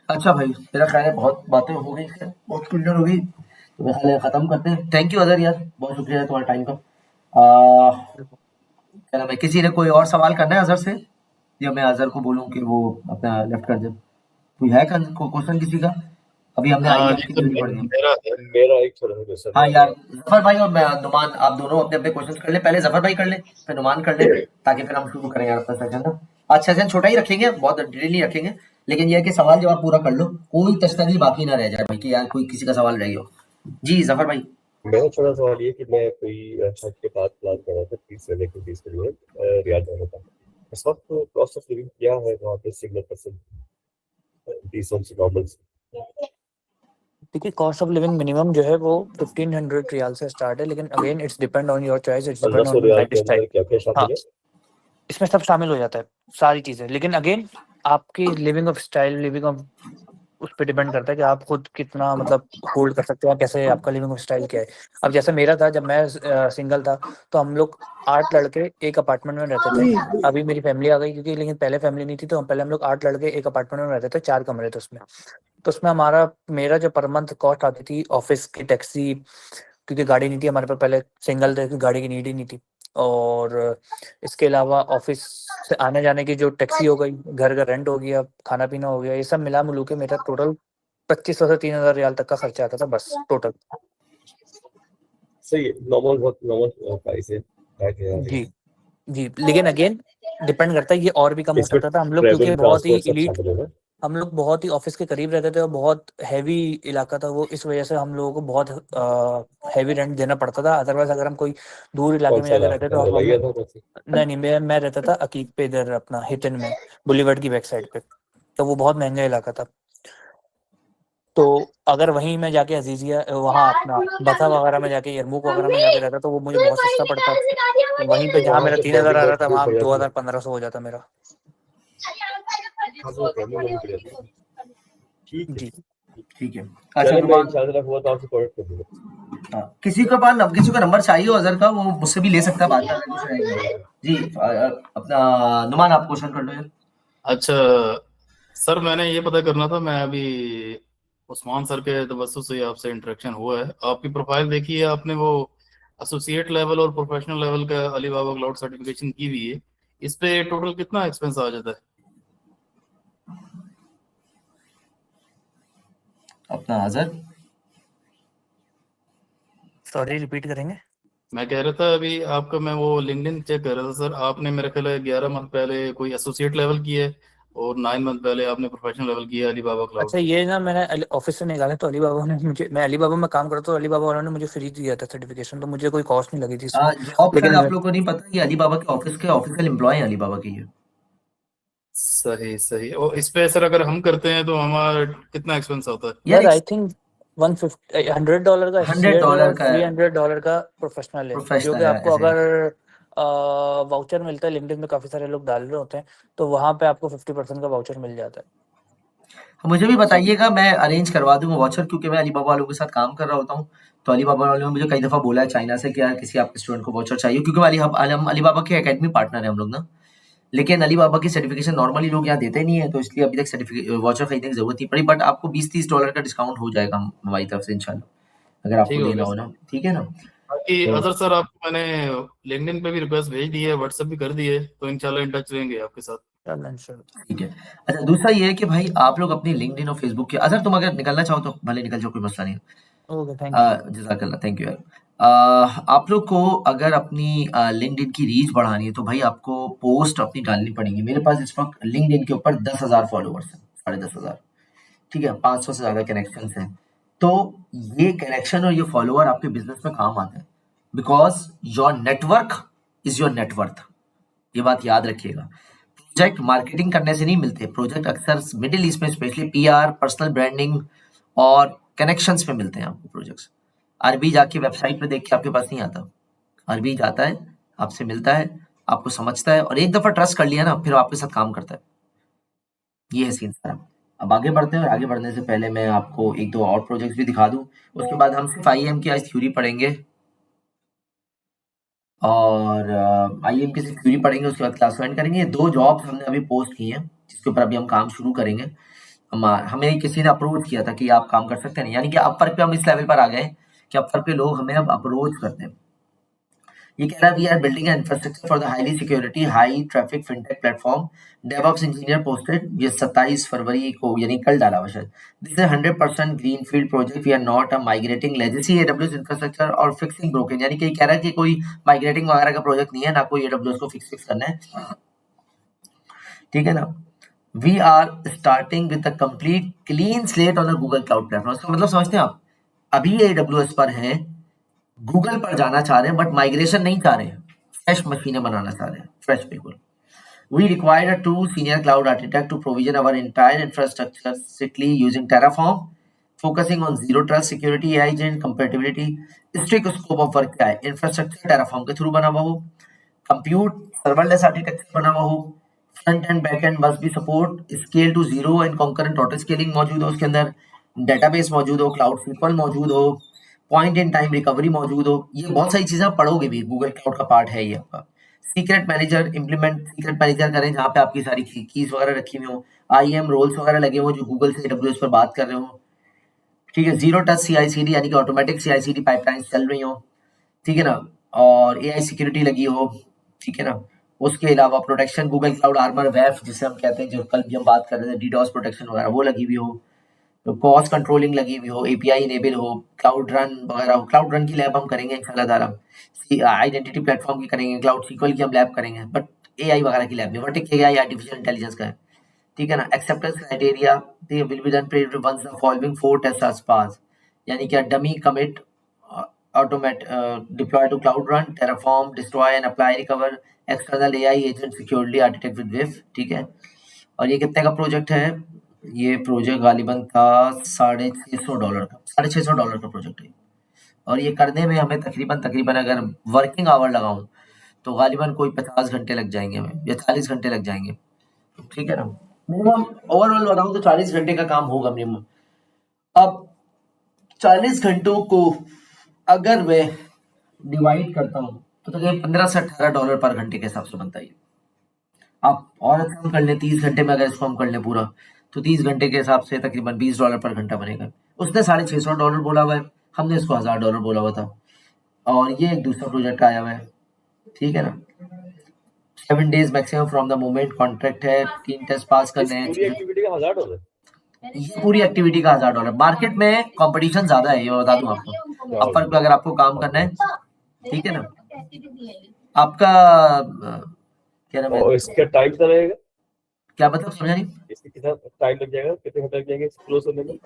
अच्छा भाई, मेरा ख्याल है बहुत बातें हो गई, बहुत क्लियर हो गई, तो मेरा ख्याल है खत्म करते हैं। थैंक यू अजहर यार, बहुत शुक्रिया तुम्हारे टाइम का। क्या नाम है, किसी ने कोई और सवाल करना है अजहर से, या मैं अजहर को बोलूं कि वो अपना लेफ्ट कर दे? कोई है क्वेश्चन किसी का? अभी हमने हाँ आई जी की सर, पढ़ दी। मेरा एक थोड़ा सा सर, हाँ यार, जफर भाई और मैं, नुमान, आप दोनों अपने अपने क्वेश्चन कर ले, पहले जफर भाई कर ले, फिर नुमान कर ले, ताकि फिर हम शुरू करें यार अपना सेशन ना। आज सेशन छोटा ही रखेंगे, बहुत डिटेल नहीं रखेंगे, लेकिन यह है कि सवाल जवाब पूरा कर लो, कोई तशनगी बाकी ना रह जाए भाई कि यार कोई किसी का सवाल रह गया हो। जी जफर भाई। मेरा थोड़ा सवाल ये कि मैं कोई हज के बाद प्लान कर रहा था 30 से लेकर 20 के लिए रियाद जाना था। इस वक्त कॉस्ट ऑफ लिविंग क्या है वहाँ पे, सिग्नल परसेंट 20 से नॉर्मल से? देखिए कॉस्ट ऑफ लिविंग मिनिमम जो है वो 1500 रियाल से स्टार्ट है, लेकिन again it's depend on your choice, it's depend 1500 on riyal life के स्टाइल। अंदर क्या क्या हाँ, शामिल है? इसमें सब शामिल हो जाता है, सारी चीजें, लेकिन अगेन आपकी living of style, living of, उस पर डिपेंड करता है कि आप खुद कितना मतलब होल्ड कर सकते हो, कैसे आपका लिविंग ऑफ स्टाइल क्या है। अब जैसे मेरा था, जब मैं सिंगल था तो हम लोग 8 लड़के एक अपार्टमेंट में रहते थे। अभी मेरी फैमिली आ गई क्योंकि, लेकिन पहले फैमिली नहीं थी, तो पहले हम लोग 8 लड़के एक अपार्टमेंट में रहते थे, 4 कमरे थे उसमें। तो उसमें मेरा जो पर मंथ कॉस्ट आती थी ऑफिस की टैक्सी, क्योंकि गाड़ी नहीं थी हमारे पास, पहले सिंगल थे, गाड़ी की नीड ही नहीं थी, और इसके अलावा ऑफिस से आने जाने की जो टैक्सी हो गई, घर का रेंट हो गया, खाना पीना हो गया, ये सब मिला मिलू के मेरा टोटल 2500 से 3000 रियाल तक का खर्चा आता था बस टोटल। सही है, नॉर्मल, बहुत नॉर्मल प्राइस है, 2,500 जी जी, लेकिन अगेन डिपेंड करता है, ये और भी कम हो इसमें सकता था। हम लोग ट्रैवल क्योंकि बहुत ही ट्रांसपोर्ट सब इलीट, शामिल होगा। हम लोग बहुत ही ऑफिस के करीब रहते थे और बहुत हैवी इलाका था वो, इस वजह से हम लोगों को बहुत हैवी रेंट देना पड़ता था। अदरवाइज अगर हम कोई दूर इलाके कौन में सा जाके इलाका रहते था, तो मलैया हमें, था कौन सी? नहीं मैं रहता था अकीब पे, इधर अपना हिटन में, बुलीवर्ड की बैक साइड पे, तो वो बहुत महंगा इलाका था। तो अगर वहीं मैं जाके अजीजिया वहाँ अपना बथा वगैरह में जाके, यरमुक वगैरह में जाके रहता तो वो मुझे बहुत सस्ता पड़ता। वहीं पे जहाँ वहाँ मेरा पे 3000 आ रहा था, वहाँ बढ़िया थी। 2000-1500 हो जाता मेरा। हाँ, तो ट्रैवलिंग वहीं पे रहती है। ठीक है, जी ठीक है। अच्छा चलिए, मैं नुमान, इंशाल्लाह हुआ तो आपसे कॉन्टेक्ट कर दूंगा। हाँ, किसी के पास किसी का नंबर चाहिए हो अजहर का, वो मुझसे भी ले सकता है, बात करना कुछ रहेगा। जी अपना नुमान, आप क्वेश्चन कर लो यार। अच्छा सर, मैंने ये पता करना था, मैं अभी उस्मान सर के तवज्जुह से आपसे इंटरेक्शन हुआ है, आपकी प्रोफाइल देखी है आपने, वो एसोसिएट लेवल और प्रोफेशनल लेवल का अलीबाबा क्लाउड सर्टिफिकेशन की हुई है, इस पे टोटल कितना एक्सपेंस आ जाता है? अपना अजहर, सॉरी, रिपीट करेंगे? मैं कह रहा था अभी आपका, मैं वो लिंक्डइन चेक कर रहा था सर, आपने मेरे ख्याल है 11 मंथ पहले कोई एसोसिएट लेवल की है और 9 मंथ पहले आपने प्रोफेशनल लेवल किया अलीबाबा क्लाउड अच्छा, पे। ये ना मैंने ऑफिस से निकाला तो अलीबाबा ने मुझे, मैं अलीबाबा में काम करता, तो अलीबाबा वालों ने मुझे फ्री दिया था सर्टिफिकेशन, तो मुझे कोई कॉस्ट नहीं लगी थी इसमें। जॉब शायद लेकिन आप लोग को नहीं पता, ये अलीबाबा के ऑफिशियल एम्प्लॉय है अलीबाबा के ये। सही सही, और इस पे सर अगर हम करते हैं तो हमारा कितना एक्सपेंस आता है? यार यार आई थिंक $100 का एसोसिएट है $100 और का $300 का प्रोफेशनल है, जो कि प्रोफेशनल है आपको ऐसे। अगर वाउचर मिलता है, लिंक्डइन में काफी सारे लोग डाल रहे होते हैं, तो वहां पे आपको 50% का वाउचर मिल जाता है। मुझे भी बताइएगा, मैं अरेंज करवा दूंगा वाचर, क्योंकि मैं अलीबाबा वालों के साथ काम कर रहा होता हूँ। तो अलीबाबा वालों ने मुझे कई दफा बोला है चाइना से कि यार किसी आपके स्टूडेंट को वाचर चाहिए, क्योंकि हम अलीबाबा के एकेडमी पार्टनर है हम लोग ना। लेकिन अलीबाबा की सर्टिफिकेशन नॉर्मली लोग यहाँ देते नहीं है, तो इसलिए अभी तक सर्टिफिकेट वाचर खरीदने की जरूरत नहीं पड़ी। बट आपको $20-30 का डिस्काउंट हो जाएगा हमारी तरफ से इंशाल्लाह, अगर आपको ठीक हो लेना गया हो सर। ना, ठीक है ना। बाकी तो अदर सर, आपको मैंने लिंक्डइन पे भी रिक्वेस्ट भेज दी है, व्हाट्सएप भी कर दी है, तो इंशाल्लाह इन टच रहेंगे आपके साथ। चल इंशाल्लाह। ठीक है। अच्छा, दूसरा ये है कि भाई आप लोग अपनी लिंक्डइन और फेसबुक के, अगर तुम अगर निकलना चाहो तो भले निकल जाओ, कोई मसला नहीं है। Okay, thank you. जज़ाकल्लाह, थैंक यू यार। आप लोग को अगर अपनी लिंक्डइन की रीच बढ़ानी है तो भाई आपको पोस्ट अपनी डालनी पड़ेगी। मेरे पास इस वक्त लिंक्डइन के ऊपर 10,000 फॉलोअर्स हैं, 10,500, ठीक है, 500 से ज़्यादा कनेक्शंस हैं। तो ये कनेक्शन और ये फॉलोअर आपके बिजनेस में काम आते हैं, because your network is your net worth. ये बात याद रखिएगा। प्रोजेक्ट मार्केटिंग करने से नहीं मिलते, प्रोजेक्ट अक्सर मिडिल ईस्ट में स्पेशली पीआर, पर्सनल ब्रांडिंग और कनेक्शंस पे मिलते हैं आपको प्रोजेक्ट्स। अरबी जाके वेबसाइट पे देख के आपके पास नहीं आता, अरबी जाता है, आपसे मिलता है, आपको समझता है, और एक दफा ट्रस्ट कर लिया ना, फिर आपके साथ काम करता है। ये है सीन सारा। अब आगे बढ़ते हैं, और आगे बढ़ने से पहले मैं आपको एक दो और प्रोजेक्ट्स भी दिखा दूं। उसके बाद हम सिर्फ आईएम की आज थ्योरी पढ़ेंगे, और आईएम की सिर्फ थ्योरी पढ़ेंगे, उसके बाद क्लास ज्वाइन करेंगे। 2 जॉब्स हमने अभी पोस्ट की हैं, जिसके ऊपर अभी हम काम शुरू करेंगे। हमें किसी ने अप्रोच किया था कि आप काम कर सकते हैं, यानी कि अपवर्क पे हम इस लेवल पर आ गए कि अपवर्क पे लोग हमें अब अप्रोच करते हैं। ये कह रहा है we are building an infrastructure for the highly security high traffic fintech platform, DevOps engineer posted. ये 27 फरवरी को, यानी कल डाला हुआ शायद। This is 100% greenfield project, we are not a migrating legacy AWS infrastructure और फिक्सिंग ब्रोकन, यानी कि कह रहा है कि कोई माइग्रेटिंग वगैरह का प्रोजेक्ट नहीं है, ना कोई एडब्ल्यूएस को फिक्स करना है, ठीक है ना। We are starting with a complete clean slate on the Google Cloud Platform. इसका मतलब समझते हैं आप, अभी ये AWS पर हैं, गूगल पर जाना चाह रहे हैं, बट माइग्रेशन नहीं चाह रहे हैं, फ्रेश मशीनें बनाना चाह रहे हैं, फ्रेश बिल्कुल। We require a 2 senior cloud architect to provision our entire infrastructure strictly using Terraform, focusing on zero trust security, AI agent compatibility। strict scope of work क्या है, इंफ्रास्ट्रक्चर Terraform के थ्रू बना हुआ हो, कंप्यूट सर्वरलेस आर्किटेक्चर बना हुआ हो, front end back end must be support, scale to zero and concurrent auto scaling मौजूद हो उसके अंदर, डेटाबेस मौजूद हो, क्लाउड SQL मौजूद हो, पॉइंट इन टाइम रिकवरी मौजूद हो। ये बहुत सारी चीजें आप पढ़ोगे भी, गूगल क्लाउड का पार्ट है ये आपका। Secret manager, implement secret manager करें जहाँ पे आपकी सारी कीज वगैरह रखी हुई हो, IAM रोल्स वगैरह लगे हो जो गूगल से AWS पर बात कर रहे हो, ठीक है। जीरो टच CI/CD यानी कि ऑटोमेटिक CI/CD पाइपलाइंस चल रही हो, ठीक है ना, और AI सिक्योरिटी लगी हो, ठीक है ना। उसके अलावा प्रोटेक्शन गूगल क्लाउड आर्मर वेफ जिसे हम कहते हैं, जो कल भी हम बात कर रहे थे, DDoS प्रोटेक्शन वगैरह वो लगी हुई हो, तो कॉस्ट कंट्रोलिंग लगी हुई हो, API इनेबल हो, क्लाउड रन वगैरह हो। क्लाउड रन की लैब हम करेंगे इंशाल्लाह ताला, आइडेंटिटी प्लेटफॉर्म की करेंगे, क्लाउड SQL की हम लैब करेंगे, बट AI वगैरह की लैब नहीं। बट एक AI आर्टिफिशियल इंटेलिजेंस का है, ठीक है ना। Acceptance criteria they will be done once the following 4 test are pass, यानी कि dummy commit automate deploy to cloud run, terraform, destroy and apply recover external AI agent securely architect with WIF, ठीक है। और ये कितने का प्रोजेक्ट है? ये प्रोजेक्ट गालिबन था $650 का, $650 का प्रोजेक्ट है। और ये करने में हमें तकरीबन अगर वर्किंग आवर लगाऊं तो गालिबन कोई 50 घंटे लग जाएंगे हमें, या 40 घंटे लग जाएंगे, ठीक है ना। मिनिमम ओवरऑल बताऊं तो 40 घंटे का काम होगा मिनिमम। अब 40 घंटों को अगर मैं डिवाइड करता हूँ तो तकरीबन $15 से $18 पर घंटे के हिसाब से बनता है। आप और अच्छा हम कर लें 30 घंटे में, अगर इसको हम कर लें पूरा तो 30 घंटे के हिसाब से तकरीबन $20 पर घंटा बनेगा। उसने $650 बोला हुआ है, हमने इसको $1000 बोला हुआ था। और ये एक दूसरा प्रोजेक्ट आया हुआ है, ठीक है ना। 7 days maximum from the moment contract है, 3 टेस्ट पास करने हैं। पूरी एक्टिविटी का $1000? ये पूरी एक्टिविटी का $1000। मार्केट में कंपटीशन ज्यादा है, ये बता दूं आपको। अपर पे अगर आपको काम करना है, ठीक है ना, आपका क्या नाम है, और इसका टाइम कितना लगेगा? क्या मतलब समझा नहीं? इसके कितना टाइम लग जाएगा, कितने घंटे लग जाएंगे क्लोज होने में?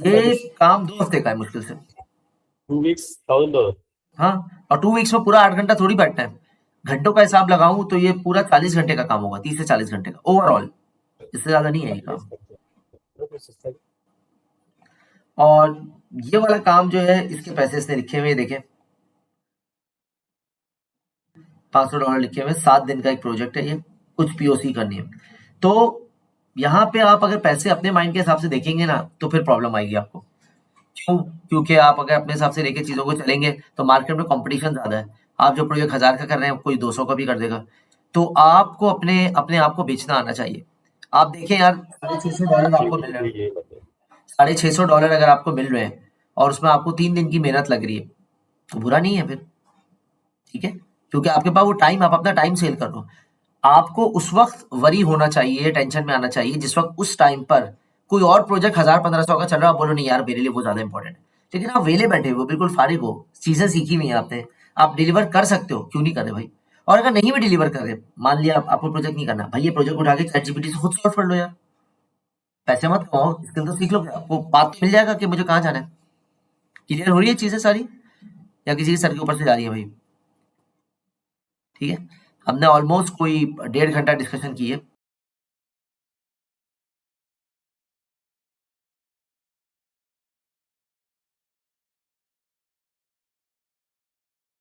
ये काम 2 हफ्ते का है मुश्किल से। 2 weeks $1000? हाँ, और 2 वीक्स में पूरा 8 घंटा थोड़ी बैठना है। घंटों का हिसाब लगाऊं तो ये पूरा 40 घंटे का काम होगा, 30 से 40 घंटे का ओवरऑल, इससे ज्यादा नहीं है ये काम। और ये वाला काम जो है इसके पैसे इसने लिखे हुए देखें, $500 लिखे हुए, 7 दिन का एक प्रोजेक्ट है ये, कुछ POC करनी है। तो यहाँ पे आप अगर पैसे अपने माइंड के हिसाब से देखेंगे ना तो फिर प्रॉब्लम आएगी आपको। क्यों? क्योंकि आप अगर अपने हिसाब से लेके चीजों को चलेंगे तो मार्केट में कंपटीशन ज्यादा है। आप जो प्रोजेक्ट 1000 का कर रहे हैं कोई 200 का भी कर देगा। तो आपको अपने आप को बेचना आना चाहिए। आप देखें यार, $650 आपको मिल रहे हैं, $650 अगर आपको मिल रहे हैं और उसमें आपको 3 दिन की मेहनत लग रही है तो बुरा नहीं है फिर, ठीक है। क्योंकि आपके पास वो टाइम, आप अपना टाइम सेल कर दो। आपको उस वक्त वरी होना चाहिए, टेंशन में आना चाहिए जिस वक्त उस टाइम पर कोई और प्रोजेक्ट 1000-1500 का चल रहा है, बोलो नहीं यार मेरे लिए वो ज्यादा इंपॉर्टेंट है। लेकिन आप वेले बैठे हो, बिल्कुल फारिग हो, चीजें सीखी हुई हैं आपने, आप डिलीवर कर सकते हो, क्यों नहीं कर रहे भाई। और अगर नहीं भी डिलीवर कर रहे, मान लिया आपको प्रोजेक्ट नहीं करना भाई, ये प्रोजेक्ट उठा के ChatGPT से खुद सॉल्व कर लो यार, पैसे मत कमाओ, स्किल तो सीख लो, आपको बात तो मिल जाएगा कि मुझे कहाँ जाना है। क्लियर हो रही है चीजें सारी, या किसी के सर के ऊपर से जा रही है भाई? ठीक है, हमने ऑलमोस्ट कोई 1.5 घंटा डिस्कशन की है।